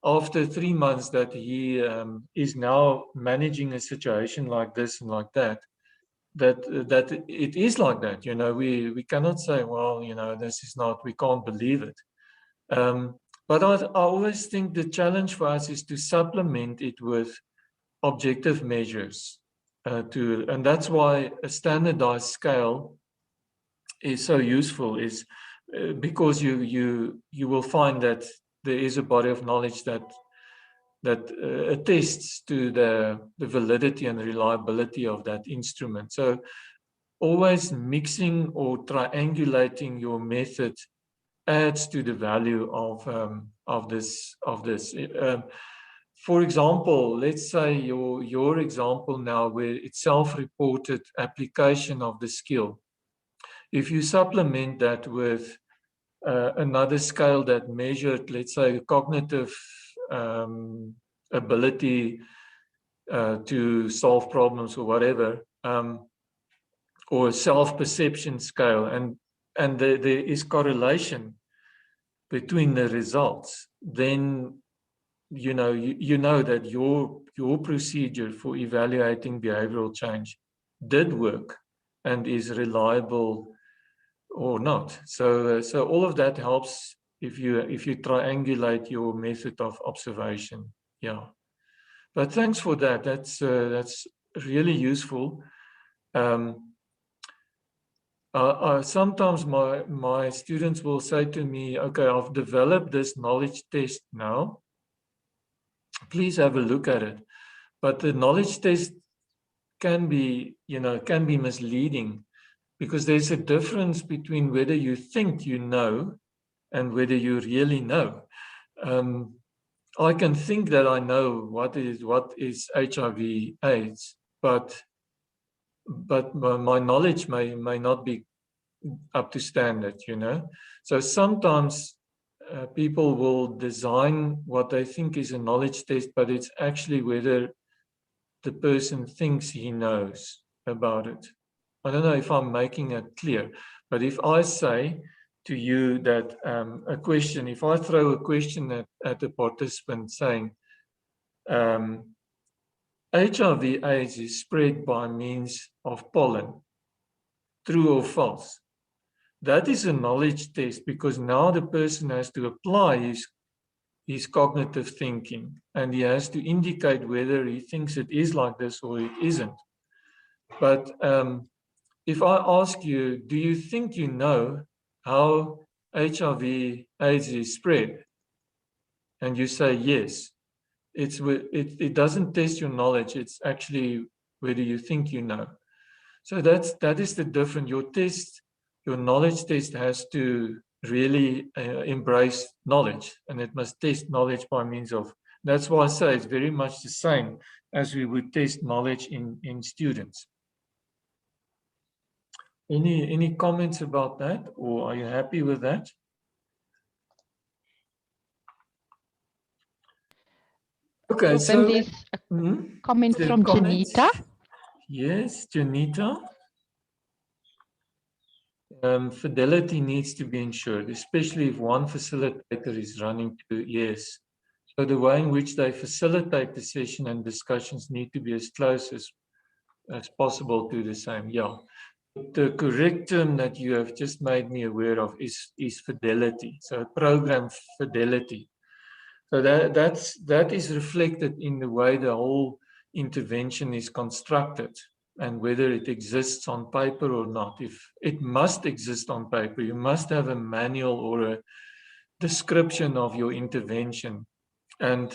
after 3 months that he is now managing a situation like this and like that, that it is like that. We cannot say, well, this is not, we can't believe it. But I always think the challenge for us is to supplement it with objective measures. And that's why a standardized scale is so useful, is because you will find that there is a body of knowledge that attests to the validity and reliability of that instrument. So always mixing or triangulating your method adds to the value of this. For example, let's say your example now where it's self-reported application of the skill. If you supplement that with another scale that measured, let's say, cognitive ability to solve problems or whatever, or a self-perception scale, and there is correlation between the results, then you know that your procedure for evaluating behavioral change did work and is reliable or not. So all of that helps if you triangulate your method of observation. Yeah. But thanks for that. That's really useful. Sometimes my students will say to me, okay, I've developed this knowledge test now. Please have a look at it. But the knowledge test can be misleading, because there's a difference between whether you think you know and whether you really know. I can think that I know what is HIV/AIDS, but my knowledge may not be up to standard. So sometimes people will design what they think is a knowledge test, but it's actually whether the person thinks he knows about it. I don't know if I'm making it clear, but if I say to you that a question, if I throw a question at a participant saying, HIV/AIDS is spread by means of pollen, true or false? That is a knowledge test, because now the person has to apply his cognitive thinking, and he has to indicate whether he thinks it is like this or it isn't. But if I ask you, do you think you know how HIV/AIDS is spread? And you say yes, it doesn't test your knowledge, it's actually whether you think you know. So that is the difference. Your knowledge test has to really embrace knowledge, and it must test knowledge by means of, that's why I say it's very much the same as we would test knowledge in students. Any comments about that, or are you happy with that? Okay, so There's a comment there from comments? Janita. Yes, Janita. Fidelity needs to be ensured, especially if one facilitator is running two. Yes. So the way in which they facilitate the session and discussions need to be as close as possible to the same. Yeah. The correct term that you have just made me aware of is fidelity. So program fidelity. So that is reflected in the way the whole intervention is constructed, and whether it exists on paper or not. If it must exist on paper, you must have a manual or a description of your intervention, and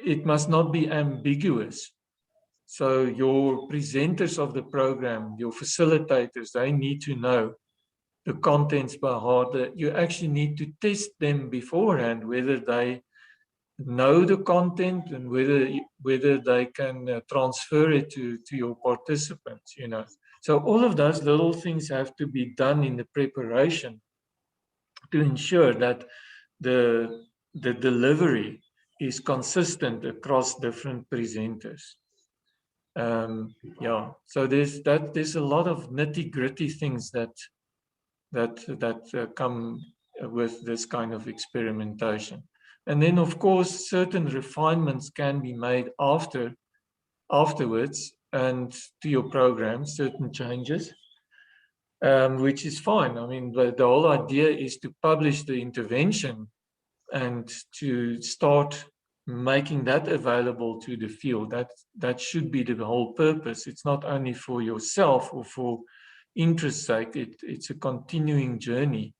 it must not be ambiguous. So your presenters of the program, your facilitators, they need to know the contents by heart. You actually need to test them beforehand, whether they know the content and whether they can transfer it to your participants, you know. So all of those little things have to be done in the preparation to ensure that the delivery is consistent across different presenters. Yeah, so there's a lot of nitty-gritty things that come with this kind of experimentation. And then, of course, certain refinements can be made afterwards and to your program, certain changes, which is fine. I mean, the whole idea is to publish the intervention and to start making that available to the field. That should be the whole purpose. It's not only for yourself or for interest's sake. It's a continuing journey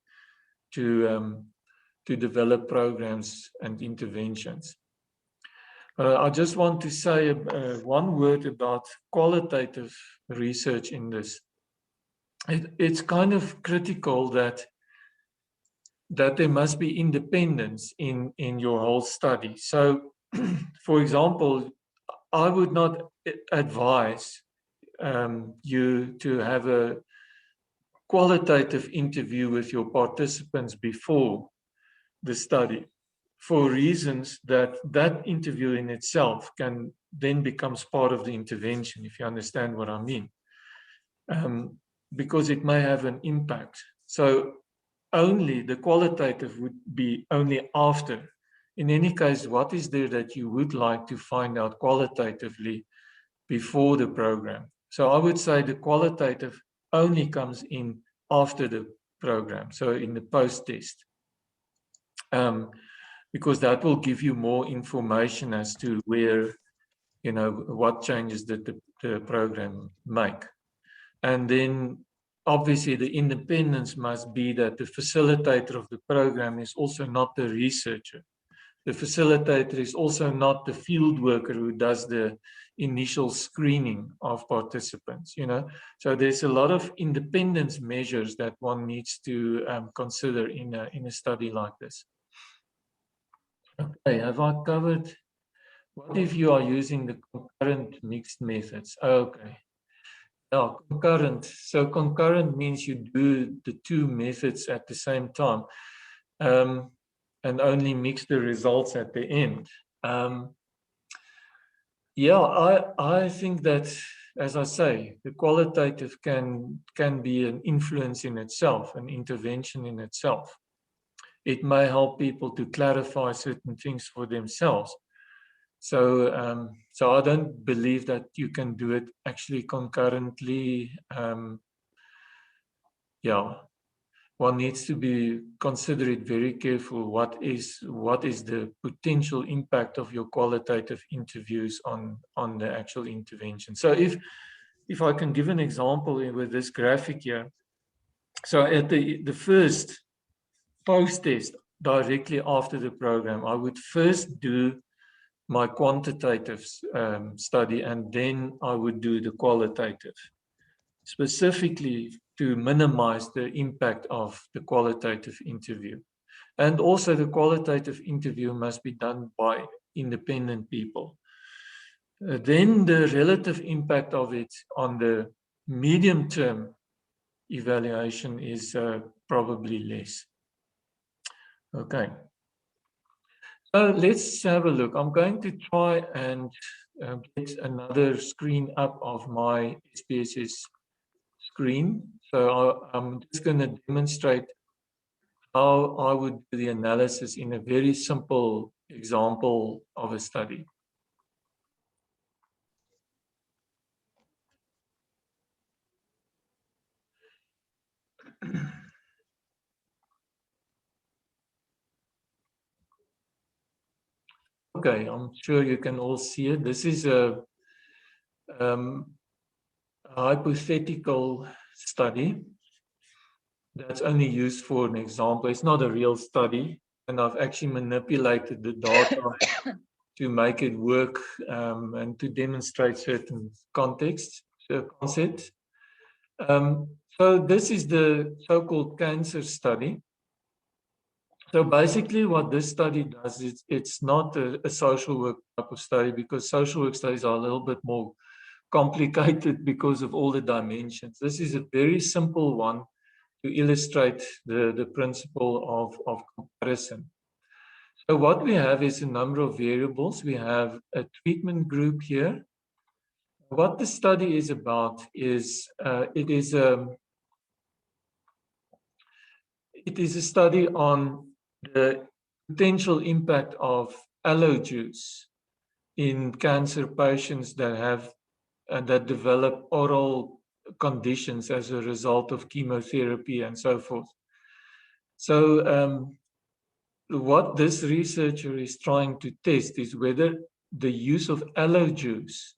to develop programs and interventions. I just want to say one word about qualitative research in this. It's kind of critical that there must be independence in your whole study. So, for example, I would not advise you to have a qualitative interview with your participants before the study, for reasons that interview in itself can then becomes part of the intervention, if you understand what I mean, because it may have an impact. So only the qualitative would be only after. In any case, what is there that you would like to find out qualitatively before the program? So I would say the qualitative only comes in after the program, so in the post-test. Because that will give you more information as to where, you know, what changes that the program make. And then obviously the independence must be that the facilitator of the program is also not the researcher. The facilitator is also not the field worker who does the initial screening of participants, you know. So there's a lot of independence measures that one needs to consider in a study like this. Okay, have I covered? What if you are using the concurrent mixed methods? Okay. Yeah, concurrent. So concurrent means you do the two methods at the same time and only mix the results at the end. Yeah, I think that, as I say, the qualitative can be an influence in itself, an intervention in itself. It may help people to clarify certain things for themselves. So, so I don't believe that you can do it actually concurrently. Yeah, one needs to be consider it very careful. What is the potential impact of your qualitative interviews on the actual intervention? So, if I can give an example with this graphic here. So, at the first post-test directly after the program, I would first do my quantitative study, and then I would do the qualitative, specifically to minimize the impact of the qualitative interview. And also the qualitative interview must be done by independent people. Then the relative impact of it on the medium-term evaluation is probably less. Okay. So let's have a look. I'm going to try and get another screen up of my SPSS screen. So I'm just going to demonstrate how I would do the analysis in a very simple example of a study. Okay, I'm sure you can all see it. This is a hypothetical study that's only used for an example. It's not a real study, and I've actually manipulated the data to make it work and to demonstrate certain concepts. So this is the so-called cancer study. So basically what this study does is it's not a social work type of study, because social work studies are a little bit more complicated because of all the dimensions. This is a very simple one to illustrate the principle of comparison. So what we have is a number of variables. We have a treatment group here. What the study is about is it is a study on the potential impact of aloe juice in cancer patients that have that develop oral conditions as a result of chemotherapy and so forth. So what this researcher is trying to test is whether the use of aloe juice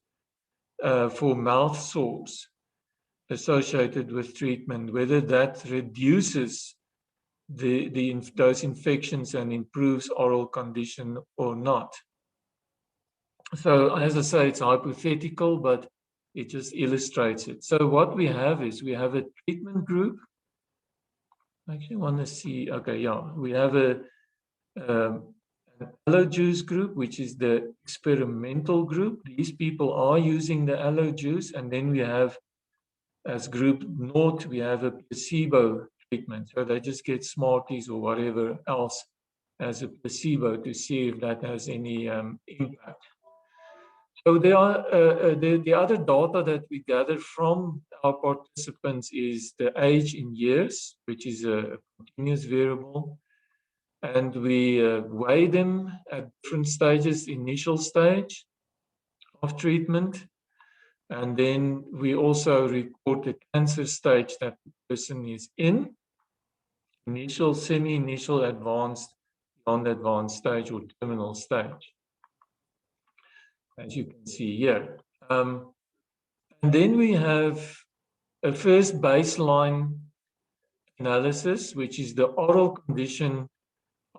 for mouth sores associated with treatment, whether that reduces those infections and improves oral condition or not. So as I say, it's hypothetical, but it just illustrates it. So what we have is we have a treatment group. I actually want to see, okay, yeah, we have an aloe juice group, which is the experimental group. These people are using the aloe juice, and then we have, as group naught, we have a placebo treatment. So they just get Smarties or whatever else as a placebo to see if that has any impact. So there are the other data that we gather from our participants is the age in years, which is a continuous variable. And we weigh them at different stages, initial stage of treatment. And then we also record the cancer stage that the person is in, initial, semi-initial, advanced, non-advanced stage, or terminal stage, as you can see here. And then we have a first baseline analysis, which is the oral condition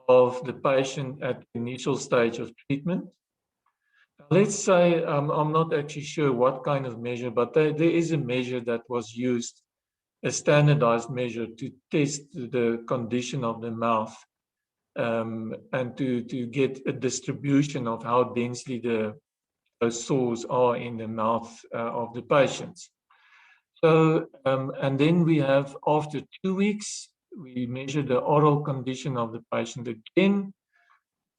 of the patient at the initial stage of treatment. Let's say, I'm not actually sure what kind of measure, but there is a measure that was used, a standardized measure to test the condition of the mouth and to get a distribution of how densely those sores are in the mouth of the patients. So, and then we have, after 2 weeks, we measure the oral condition of the patient again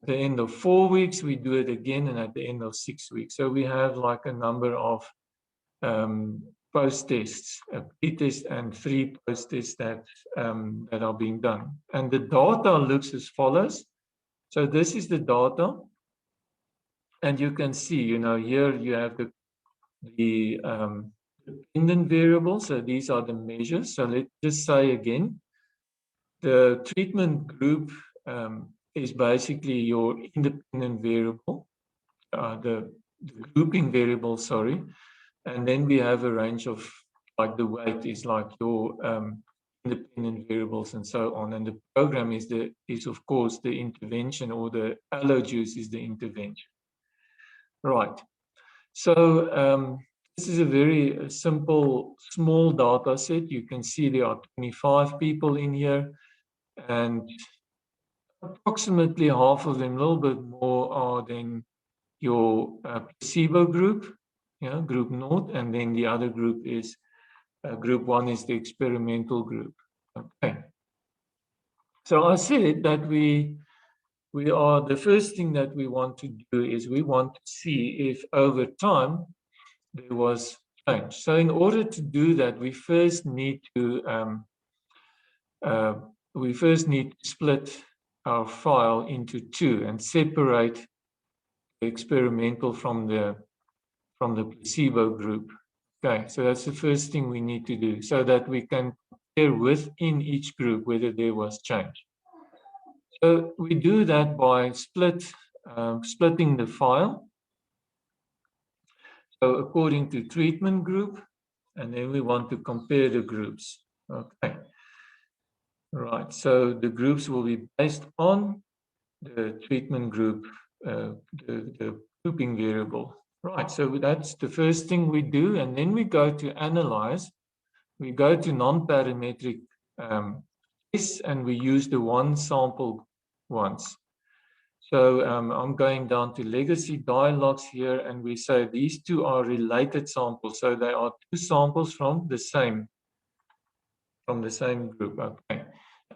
At the end of 4 weeks, we do it again, and at the end of 6 weeks. So we have like a number of post-tests, a pre-test and 3 post-tests that are being done. And the data looks as follows. So this is the data. And you can see, here you have the dependent variables. So these are the measures. So let's just say again, the treatment group is basically your independent variable, the grouping variable, sorry. And then we have a range of, like the weight is like your independent variables and so on. And the program is of course the intervention, or the allo juice is the intervention. Right. So this is a very simple, small data set. You can see there are 25 people in here, and approximately half of them, a little bit more, are then your placebo group, group 0, and then the other group is group 1 is the experimental group. Okay. So I said that we are, the first thing that we want to do is we want to see if over time there was change. So in order to do that, we first need to split our file into 2 and separate the experimental from the placebo group. Okay, so that's the first thing we need to do, so that we can compare within each group whether there was change. So we do that by splitting the file. So according to treatment group, and then we want to compare the groups. Okay. Right, so the groups will be based on the treatment group, the grouping variable. Right, so that's the first thing we do, and then we go to analyze. We go to non-parametric tests, and we use the one sample once. So I'm going down to legacy dialogues here, and we say these 2 are related samples. So they are 2 samples from the same group. Okay.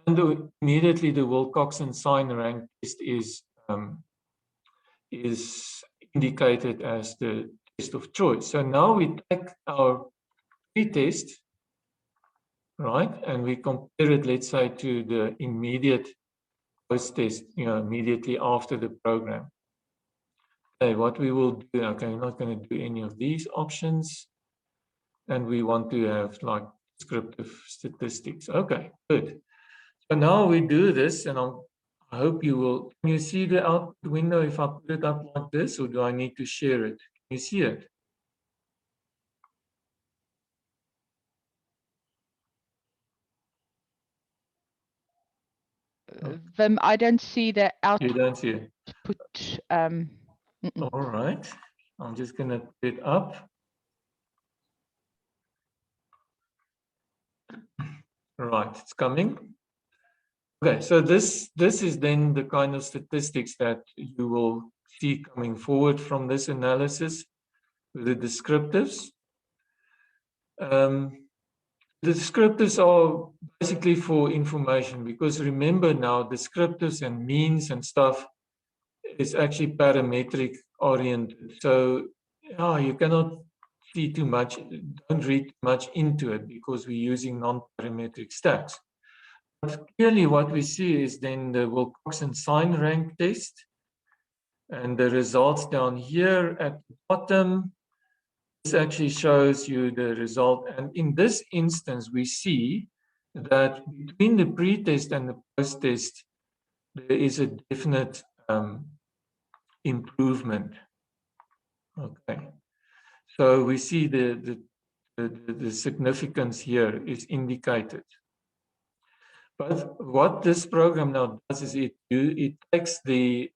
And immediately the Wilcoxon sign rank test is indicated as the test of choice. So now we take our pre-test, right, and we compare it, let's say, to the immediate post-test, immediately after the program. Okay, what we will do, okay, I'm not going to do any of these options, and we want to have like descriptive statistics. Okay, good. So now we do this, and I hope you will. Can you see the output window if I put it up like this, or do I need to share it? Can you see it? Vim, I don't see the output. You don't see it? Mm-mm. All right. I'm just going to put it up. Right, it's coming. Okay, so this is then the kind of statistics that you will see coming forward from this analysis with the descriptives. The descriptives are basically for information, because remember now, descriptives and means and stuff is actually parametric oriented. So you cannot see too much, don't read too much into it, because we're using non-parametric stacks. But clearly what we see is then the Wilcoxon sign rank test, and the results down here at the bottom. This actually shows you the result. And in this instance, we see that between the pre-test and the post-test, there is a definite improvement. Okay. So we see the significance here is indicated. But what this program now does is it takes the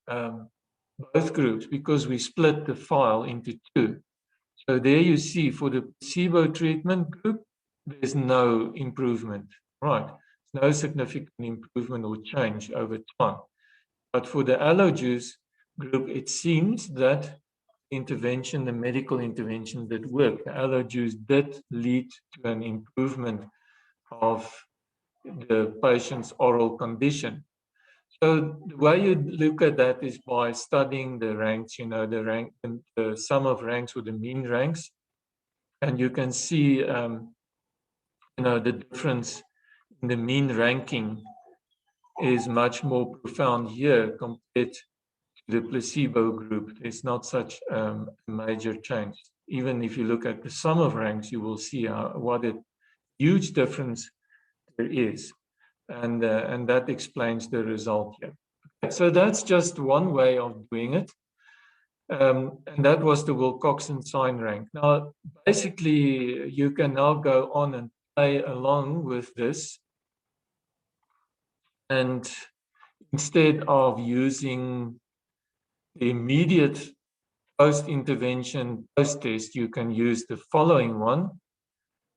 both groups, because we split the file into 2. So there you see for the placebo treatment group, there's no improvement, right? There's no significant improvement or change over time. But for the allo juice group, it seems that intervention, the medical intervention did work. The allo juice did lead to an improvement of the patient's oral condition. So the way you look at that is by studying the ranks, you know, the rank and the sum of ranks or the mean ranks. And you can see, you know, the difference in the mean ranking is much more profound here compared to the placebo group. There's not such a major change. Even if you look at the sum of ranks, you will see what a huge difference there is. And that explains the result here. So that's just one way of doing it. And that was the Wilcoxon sign rank. Now, basically, you can now go on and play along with this. And instead of using the immediate post-intervention post-test, you can use the following one,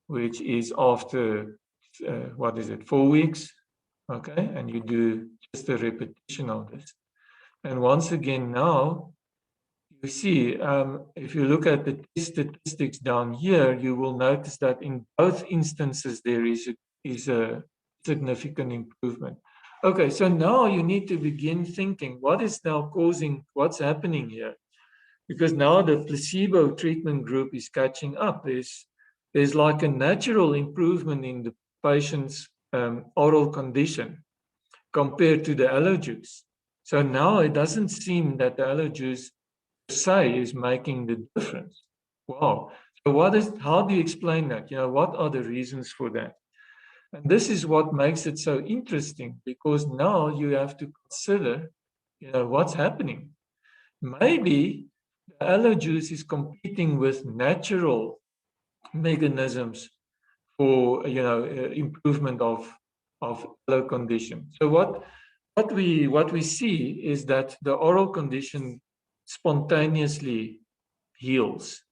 which is after, 4 weeks. Okay, and you do just a repetition of this. And once again, now, you see, if you look at the statistics down here, you will notice that in both instances, there is a significant improvement. Okay, so now you need to begin thinking, what is now causing, what's happening here? Because now the placebo treatment group is catching up. There's like a natural improvement in the patient's oral condition compared to the allergies. So now it doesn't seem that the allergies per se is making the difference. Wow. So how do you explain that? You know, what are the reasons for that? And this is what makes it so interesting, because now you have to consider, you know, what's happening. Maybe the allergies is competing with natural mechanisms for, you know, improvement of oral condition. So what we see is that the oral condition spontaneously heals,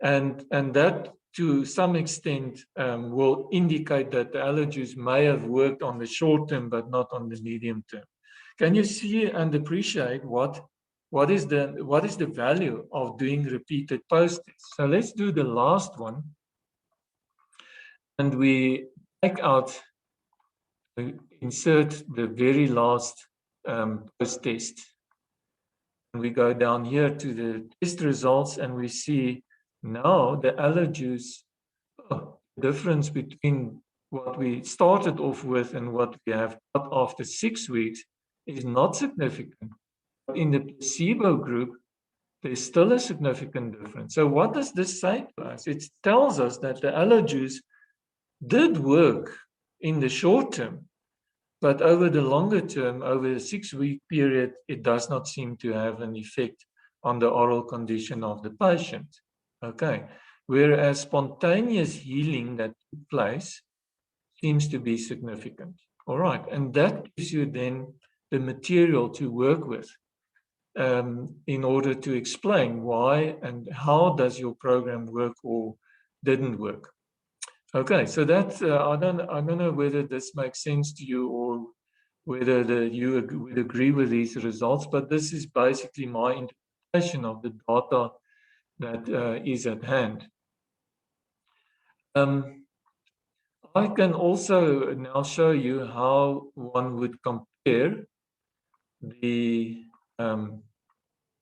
and that to some extent will indicate that the allergies may have worked on the short term but not on the medium term. Can you see and appreciate what is the value of doing repeated post-tests? So let's do the last one, and we take out, insert the very last post-test. And we go down here to the test results, and we see now the allergies, difference between what we started off with and what we have got after 6 weeks is not significant. But in the placebo group, there's still a significant difference. So what does this say to us? It tells us that the allergies did work in the short term, but over the longer term, over a 6-week period, it does not seem to have an effect on the oral condition of the patient. Okay. Whereas spontaneous healing that took place seems to be significant. All right. And that gives you then the material to work with in order to explain why and how does your program work or didn't work. Okay, so that I don't know whether this makes sense to you or whether you would agree with these results, but this is basically my interpretation of the data that is at hand. I can also now show you how one would compare the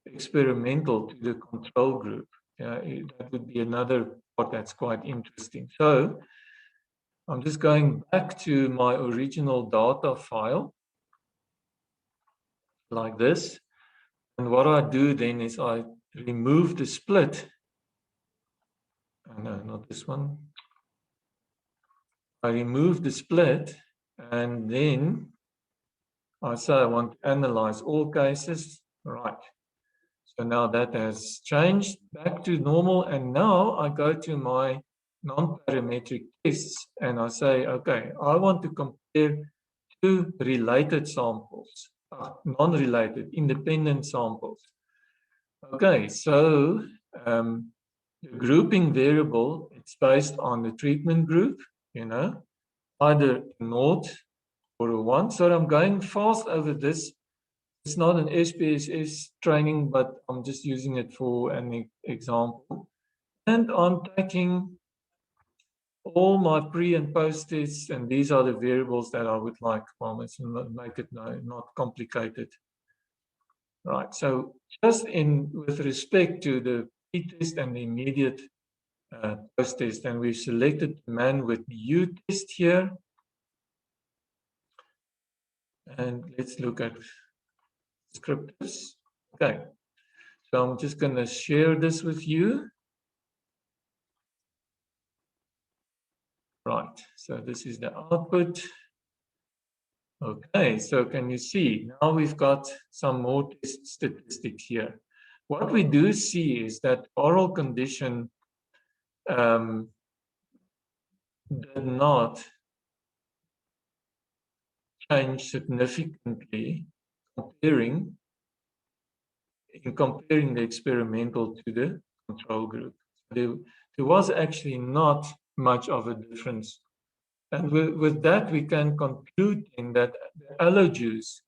experimental to the control group. That would be another part that's quite interesting. So I'm just going back to my original data file like this. And what I do then is I remove the split. Oh, no, not this one. I remove the split, and then I say I want to analyze all cases. Right. So now that has changed back to normal. And now I go to my non-parametric tests and I say, okay, I want to compare two related samples, non-related, independent samples. Okay, so the grouping variable, it's based on the treatment group, you know, either a 0 or a 1. So I'm going fast over this. It's not an SPSS training, but I'm just using it for an example. And I'm taking all my pre and post tests, and these are the variables that I would like, to make it not complicated. Right, so just with respect to the pre-test and the immediate post-test, and we've selected the man with U test here. And let's look at descriptors. Okay, so I'm just going to share this with you. Right, so this is the output. Okay, so can you see, now we've got some more test statistics here. What we do see is that oral condition did not change significantly comparing the experimental to the control group. There was actually not much of a difference. And with that, we can conclude in that the aloe juice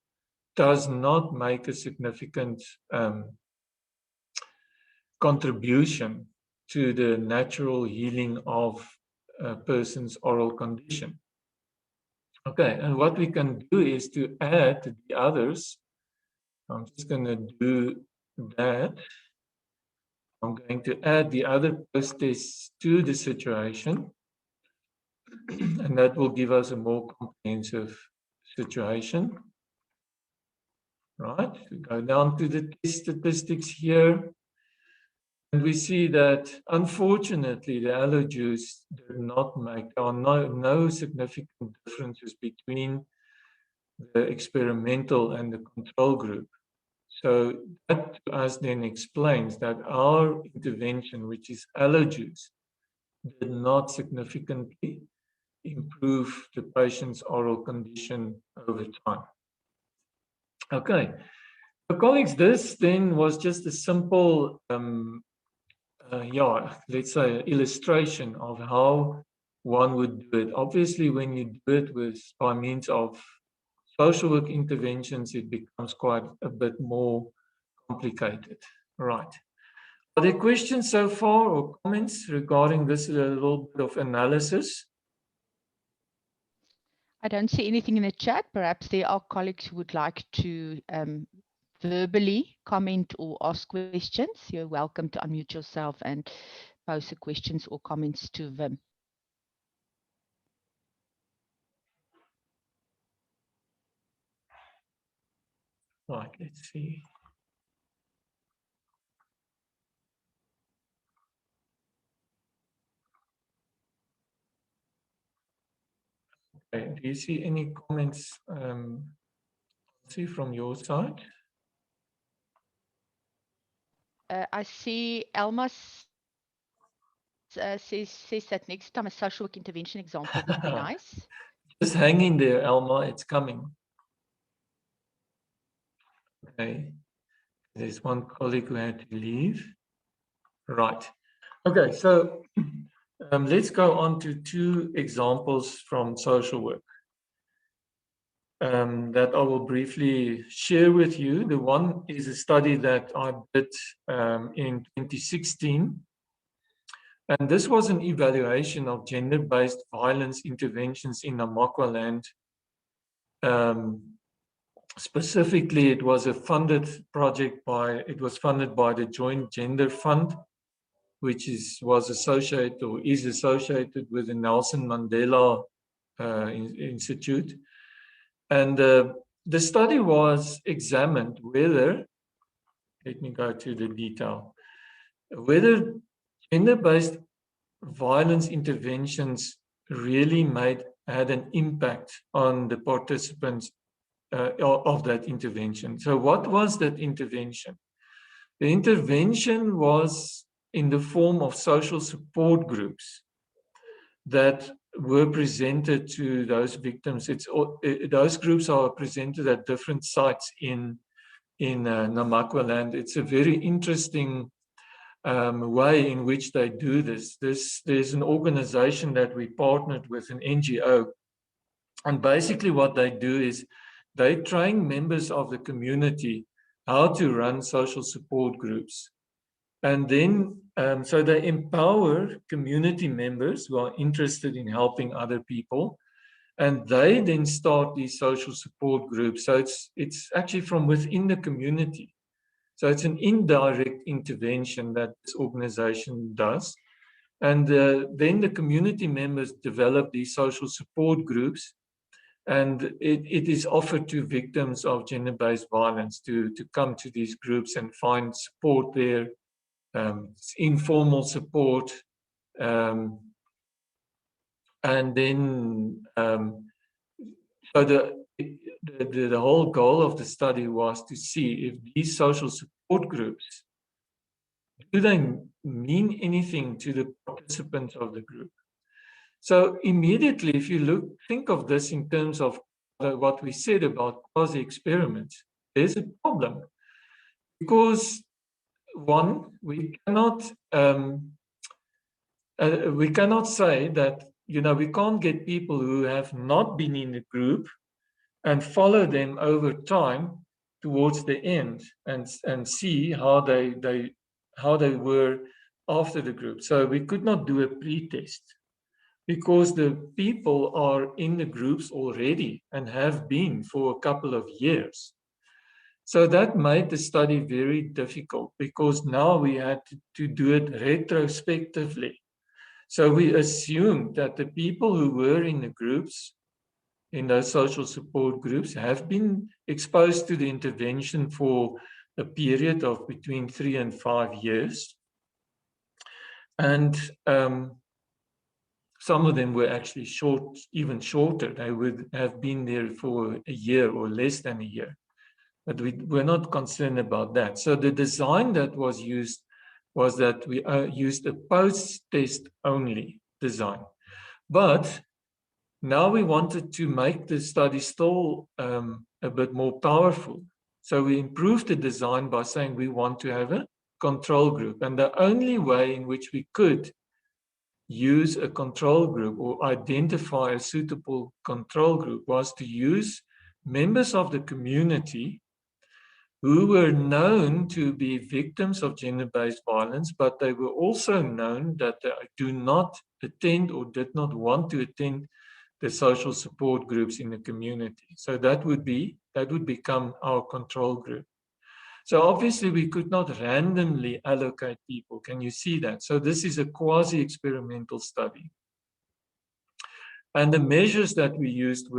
does not make a significant contribution to the natural healing of a person's oral condition. Okay, and what we can do is to add the others. I'm just going to do that. I'm going to add the other post-tests to the situation, and that will give us a more comprehensive situation. Right, we go down to the test statistics here, and we see that unfortunately the aloe juice did not make, there are no significant differences between the experimental and the control group. So that to us then explains that our intervention, which is aloe juice, did not significantly improve the patient's oral condition over time. Okay, so colleagues, this then was just a simple, let's say illustration of how one would do it. Obviously, when you do it by means of social work interventions, it becomes quite a bit more complicated. Right. Are there questions so far or comments regarding this little bit of analysis? I don't see anything in the chat. Perhaps there are colleagues who would like to verbally comment or ask questions. You're welcome to unmute yourself and pose the questions or comments to Wim. Right, let's see. Okay, do you see any comments see from your side? I see Elma says that next time a social work intervention example would be nice. Just hang in there, Elma, it's coming. Okay, there's one colleague who had to leave. Right. Okay, so let's go on to two examples from social work that I will briefly share with you. The one is a study that I did in 2016. And this was an evaluation of gender-based violence interventions in Namaqualand. Specifically, it was a funded project it was funded by the Joint Gender Fund, which was associated or is associated with the Nelson Mandela Institute. And the study was examined whether, let me go to the detail, whether gender-based violence interventions really had an impact on the participants of that intervention. So what was that intervention? The intervention was in the form of social support groups that were presented to those victims. Those groups are presented at different sites in Namaqualand. It's a very interesting way in which they do this. There's an organization that we partnered with, an NGO, and basically what they do is they train members of the community how to run social support groups. And then, so they empower community members who are interested in helping other people. And they then start these social support groups. So it's actually from within the community. So it's an indirect intervention that this organization does. And then the community members develop these social support groups. And it is offered to victims of gender-based violence to come to these groups and find support there, informal support. And then, so the whole goal of the study was to see if these social support groups, do they mean anything to the participants of the group? So immediately, if you think of this in terms of what we said about quasi experiments, there's a problem. Because one, we cannot say that, we can't get people who have not been in the group and follow them over time towards the end and see how they were after the group. So we could not do a pre-test because the people are in the groups already and have been for a couple of years. So that made the study very difficult because now we had to do it retrospectively. So we assumed that the people who were in the groups, in those social support groups, have been exposed to the intervention for a period of between 3 and 5 years. And some of them were actually even shorter. They would have been there for a year or less than a year. But we're not concerned about that. So the design that was used was that we used a post-test only design. But now we wanted to make the study still a bit more powerful. So we improved the design by saying we want to have a control group. And the only way in which we could use a control group or identify a suitable control group was to use members of the community who were known to be victims of gender-based violence, but they were also known that they do not attend or did not want to attend the social support groups in the community. So that would become our control group. So obviously we could not randomly allocate people. Can you see that? So this is a quasi-experimental study. And the measures that we used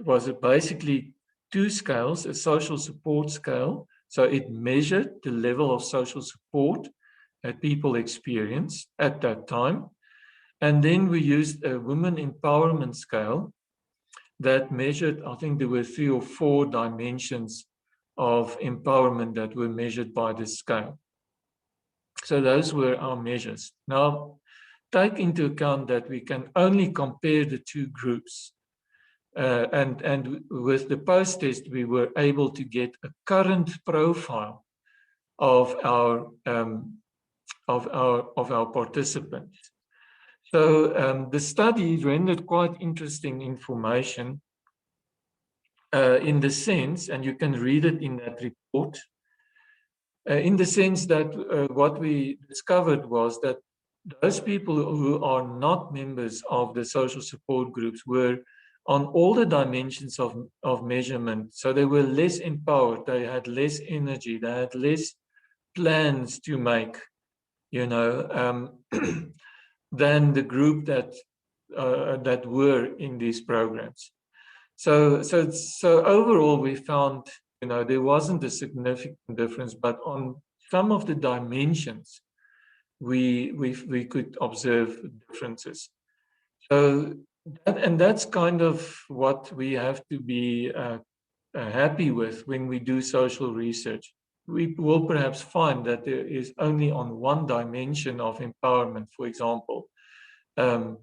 was basically 2 scales, a social support scale. So it measured the level of social support that people experienced at that time. And then we used a women empowerment scale that measured, I think there were 3 or 4 dimensions of empowerment that were measured by this scale. So those were our measures. Now, take into account that we can only compare the 2 groups. And with the post-test, we were able to get a current profile of our participants. So the study rendered quite interesting information in the sense, and you can read it in that report, in the sense that what we discovered was that those people who are not members of the social support groups were on all the dimensions of measurement. So they were less empowered, they had less energy, they had less plans to make, than the group that were in these programs. So overall, we found, there wasn't a significant difference, but on some of the dimensions, we could observe differences. So that's kind of what we have to be happy with when we do social research. We will perhaps find that there is only on one dimension of empowerment, for example, a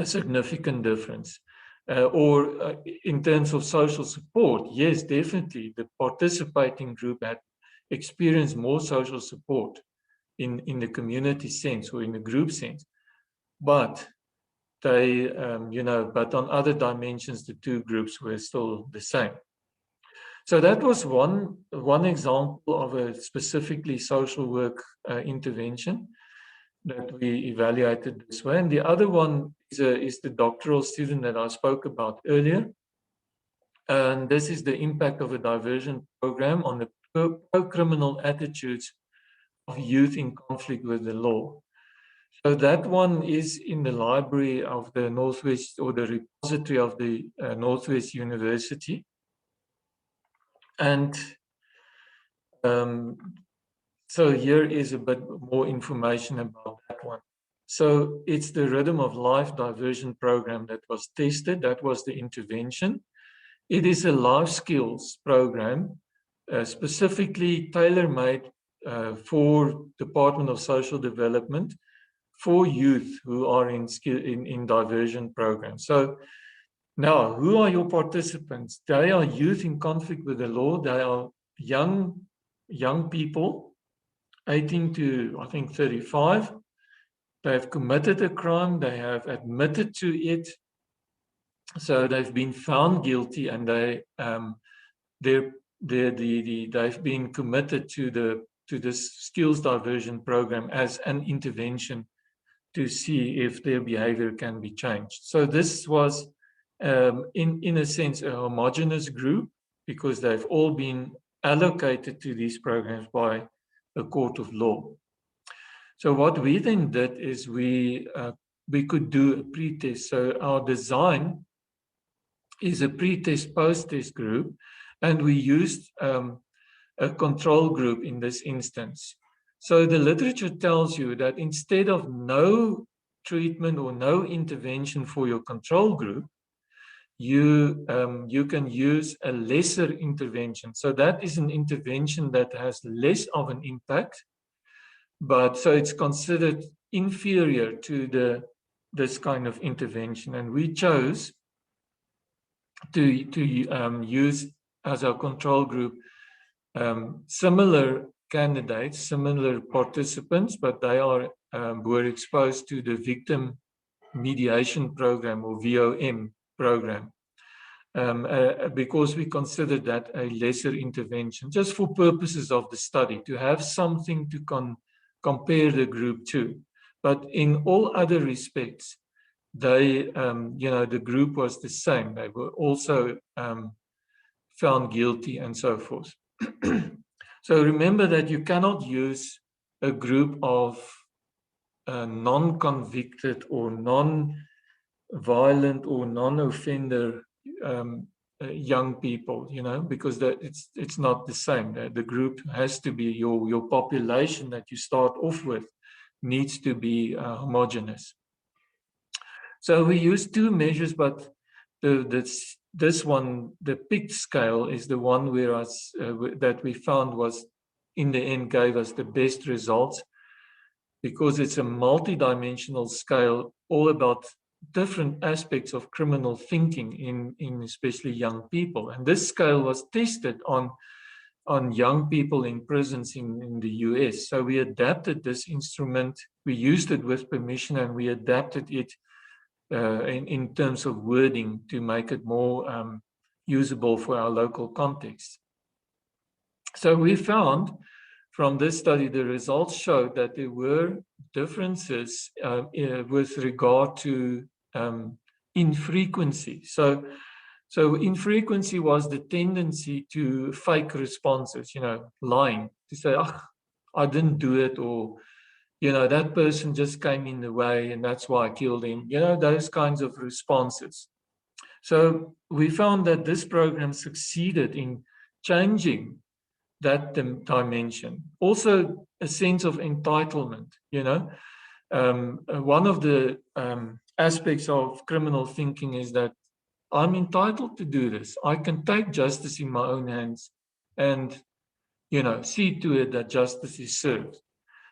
significant difference. Or in terms of social support, yes, definitely, the participating group had experienced more social support in the community sense or in the group sense. But they, but on other dimensions, the 2 groups were still the same. So that was one example of a specifically social work intervention that we evaluated this way. And the other one is the doctoral student that I spoke about earlier. And this is the impact of a diversion program on the pro-criminal attitudes of youth in conflict with the law. So that one is in the library of the Northwest, or the repository of the Northwest University. And so here is a bit more information about that one. So it's the Rhythm of Life diversion program that was tested. That was the intervention. It is a life skills program, specifically tailor-made for Department of Social Development for youth who are in diversion programs. So now, who are your participants? They are youth in conflict with the law. They are young people, 18 to, I think, 35. They have committed a crime. They have admitted to it. So they've been found guilty, and they've been committed to this skills diversion program as an intervention to see if their behavior can be changed. So this was, in a sense, a homogeneous group, because they've all been allocated to these programs by a court of law. So what we then did is we could do a pre-test. So our design is a pre-test, post-test group, and we used a control group in this instance. So the literature tells you that instead of no treatment or no intervention for your control group, you can use a lesser intervention. So that is an intervention that has less of an impact, but so it's considered inferior to this kind of intervention. And we chose to use as our control group similar candidates, similar participants, but they were exposed to the victim mediation program, or VOM program, because we considered that a lesser intervention, just for purposes of the study, to have something to compare the group to. But in all other respects, the group was the same. They were also found guilty and so forth. So remember that you cannot use a group of non-convicted or non-violent or non-offender young people, because it's not the same. The group has to be your population that you start off with needs to be homogeneous. So we use two measures, but this one, the PICT scale, is the one that we found was, in the end, gave us the best results, because it's a multi-dimensional scale, all about different aspects of criminal thinking in especially young people. And this scale was tested on young people in prisons in the US. So we adapted this instrument, we used it with permission, and we adapted it in terms of wording to make it more usable for our local context. So we found from this study, the results showed that there were differences with regard to infrequency. So infrequency was the tendency to fake responses, lying, to say, oh, I didn't do it, or that person just came in the way and that's why I killed him. Those kinds of responses. So we found that this program succeeded in changing that dimension. Also, a sense of entitlement. One of the aspects of criminal thinking is that I'm entitled to do this. I can take justice in my own hands and, see to it that justice is served.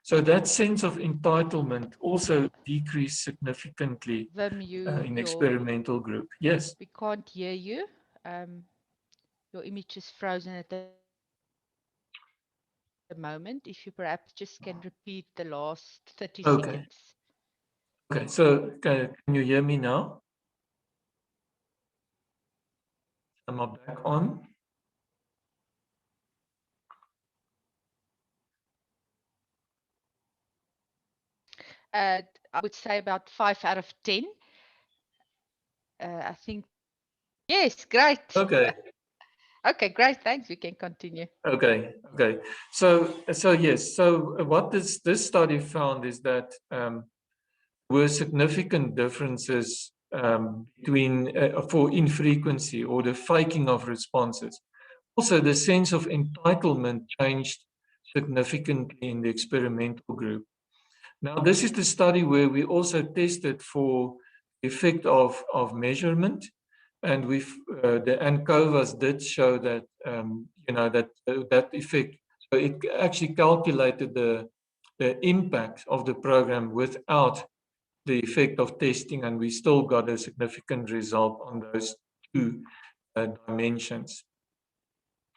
So that sense of entitlement also decreased significantly in experimental group. Yes. We can't hear you. Your image is frozen at the moment. If you perhaps just can repeat the last 30 seconds. Okay, so can you hear me now? Am I back on? I would say about 5 out of 10. I think, yes, great. Okay. Okay, great. Thanks. We can continue. Okay. So yes. So what this study found is that were significant differences between for infrequency or the faking of responses. Also, the sense of entitlement changed significantly in the experimental group. Now, this is the study where we also tested for the effect of measurement, and the ANCOVAs did show that that effect. So it actually calculated the impact of the program without the effect of testing, and we still got a significant result on those two dimensions.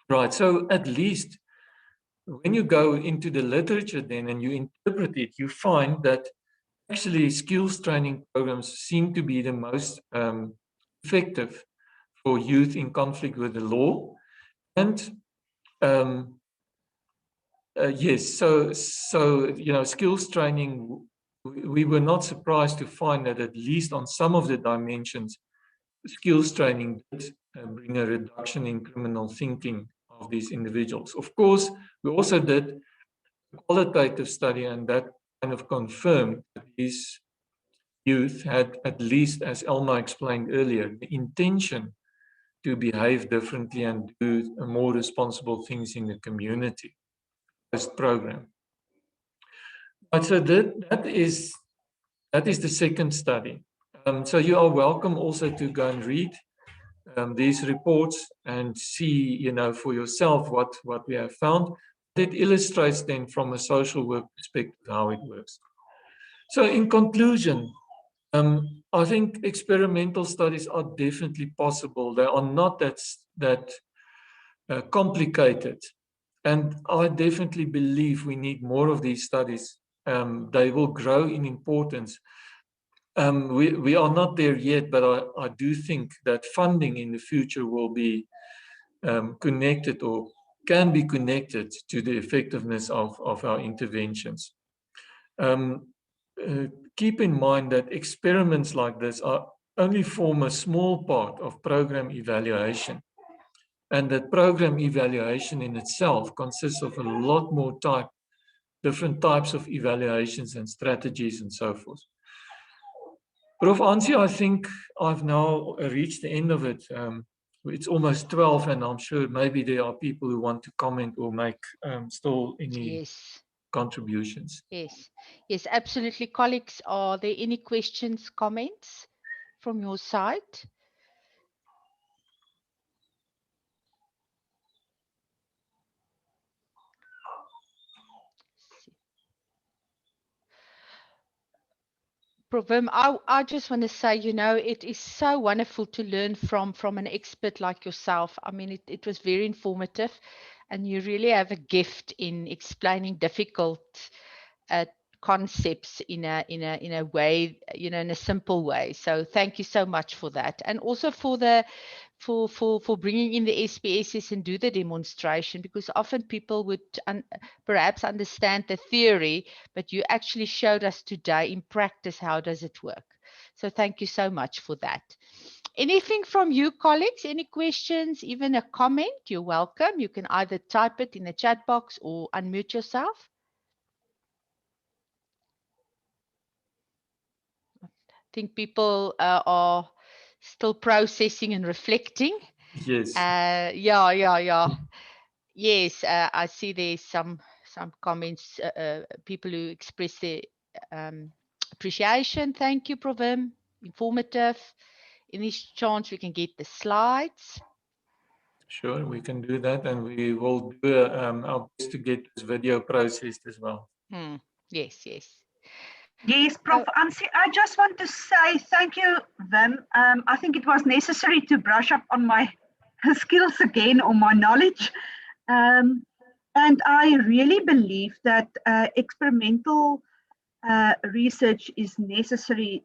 Right, so at least when you go into the literature then and you interpret it, you find that actually skills training programs seem to be the most effective for youth in conflict with the law. And yes, so skills training, we were not surprised to find that at least on some of the dimensions, skills training did bring a reduction in criminal thinking of these individuals. Of course, we also did a qualitative study, and that kind of confirmed that these youth had, at least as Elma explained earlier, the intention to behave differently and do more responsible things in the community post-program. But so that is the second study. So you are welcome also to go and read these reports and see, for yourself what we have found. It illustrates then from a social work perspective how it works. So in conclusion, I think experimental studies are definitely possible. They are not that complicated. And I definitely believe we need more of these studies. They will grow in importance. We are not there yet, but I do think that funding in the future will be connected or can be connected to the effectiveness of our interventions. Keep in mind that experiments like this only form a small part of program evaluation. And that program evaluation in itself consists of a lot more different types of evaluations and strategies and so forth. Prof. Ansi, I think I've now reached the end of it. It's almost 12, and I'm sure maybe there are people who want to comment or make still any contributions. Yes, absolutely. Colleagues, are there any questions, comments from your side? Prof. Wim, I just want to say, it is so wonderful to learn from an expert like yourself. I mean, it was very informative, and you really have a gift in explaining difficult concepts in a way, in a simple way. So thank you so much for that, and also for bringing in the SPSs and do the demonstration, because often people would perhaps understand the theory, but you actually showed us today in practice how does it work. So thank you so much for that. Anything from you, colleagues? Any questions, even a comment? You're welcome. You can either type it in the chat box or unmute yourself. I think people are still processing and reflecting. Yes. Yeah. Yes, I see there's some comments, people who express their appreciation. Thank you, Prof. Wim. Informative. Any chance we can get the slides? Sure, we can do that, and we will do our best to get this video processed as well. Yes. Yes, Prof. Ansi, I just want to say thank you, Wim. I think it was necessary to brush up on my skills again, or my knowledge. And I really believe that experimental research is necessary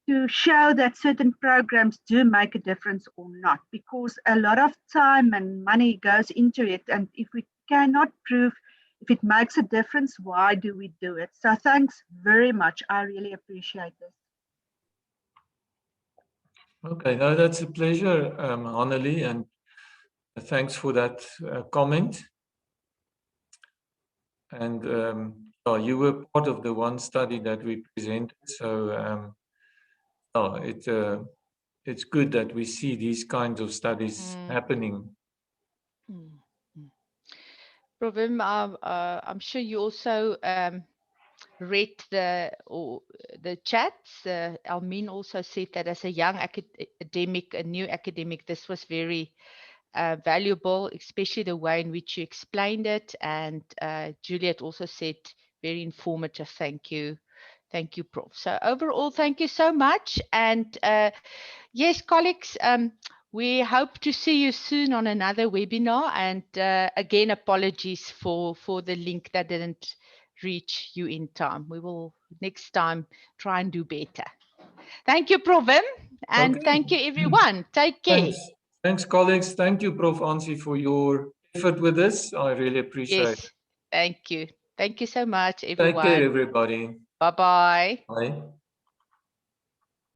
to show that certain programs do make a difference or not, because a lot of time and money goes into it. And if we cannot prove if it makes a difference, why do we do it? So thanks very much. I really appreciate this. Okay, no, that's a pleasure, Annelie, and thanks for that comment. And yeah, you were part of the one study that we presented, so it's good that we see these kinds of studies happening. Prof. Wim, I'm sure you also read the chats. Almin also said that as a young academic, a new academic, this was very valuable, especially the way in which you explained it. And Juliet also said very informative. Thank you. Thank you, Prof. So overall, thank you so much. And yes, colleagues, we hope to see you soon on another webinar. And again, apologies for the link that didn't reach you in time. We will next time try and do better. Thank you, Prof. Wim, and Okay. thank you, everyone. Take care. Thanks, colleagues. Thank you, Prof. Ansi, for your effort with this. I really appreciate it. Yes, thank you. Thank you so much, everyone. Take care, everybody. Bye-bye. Bye.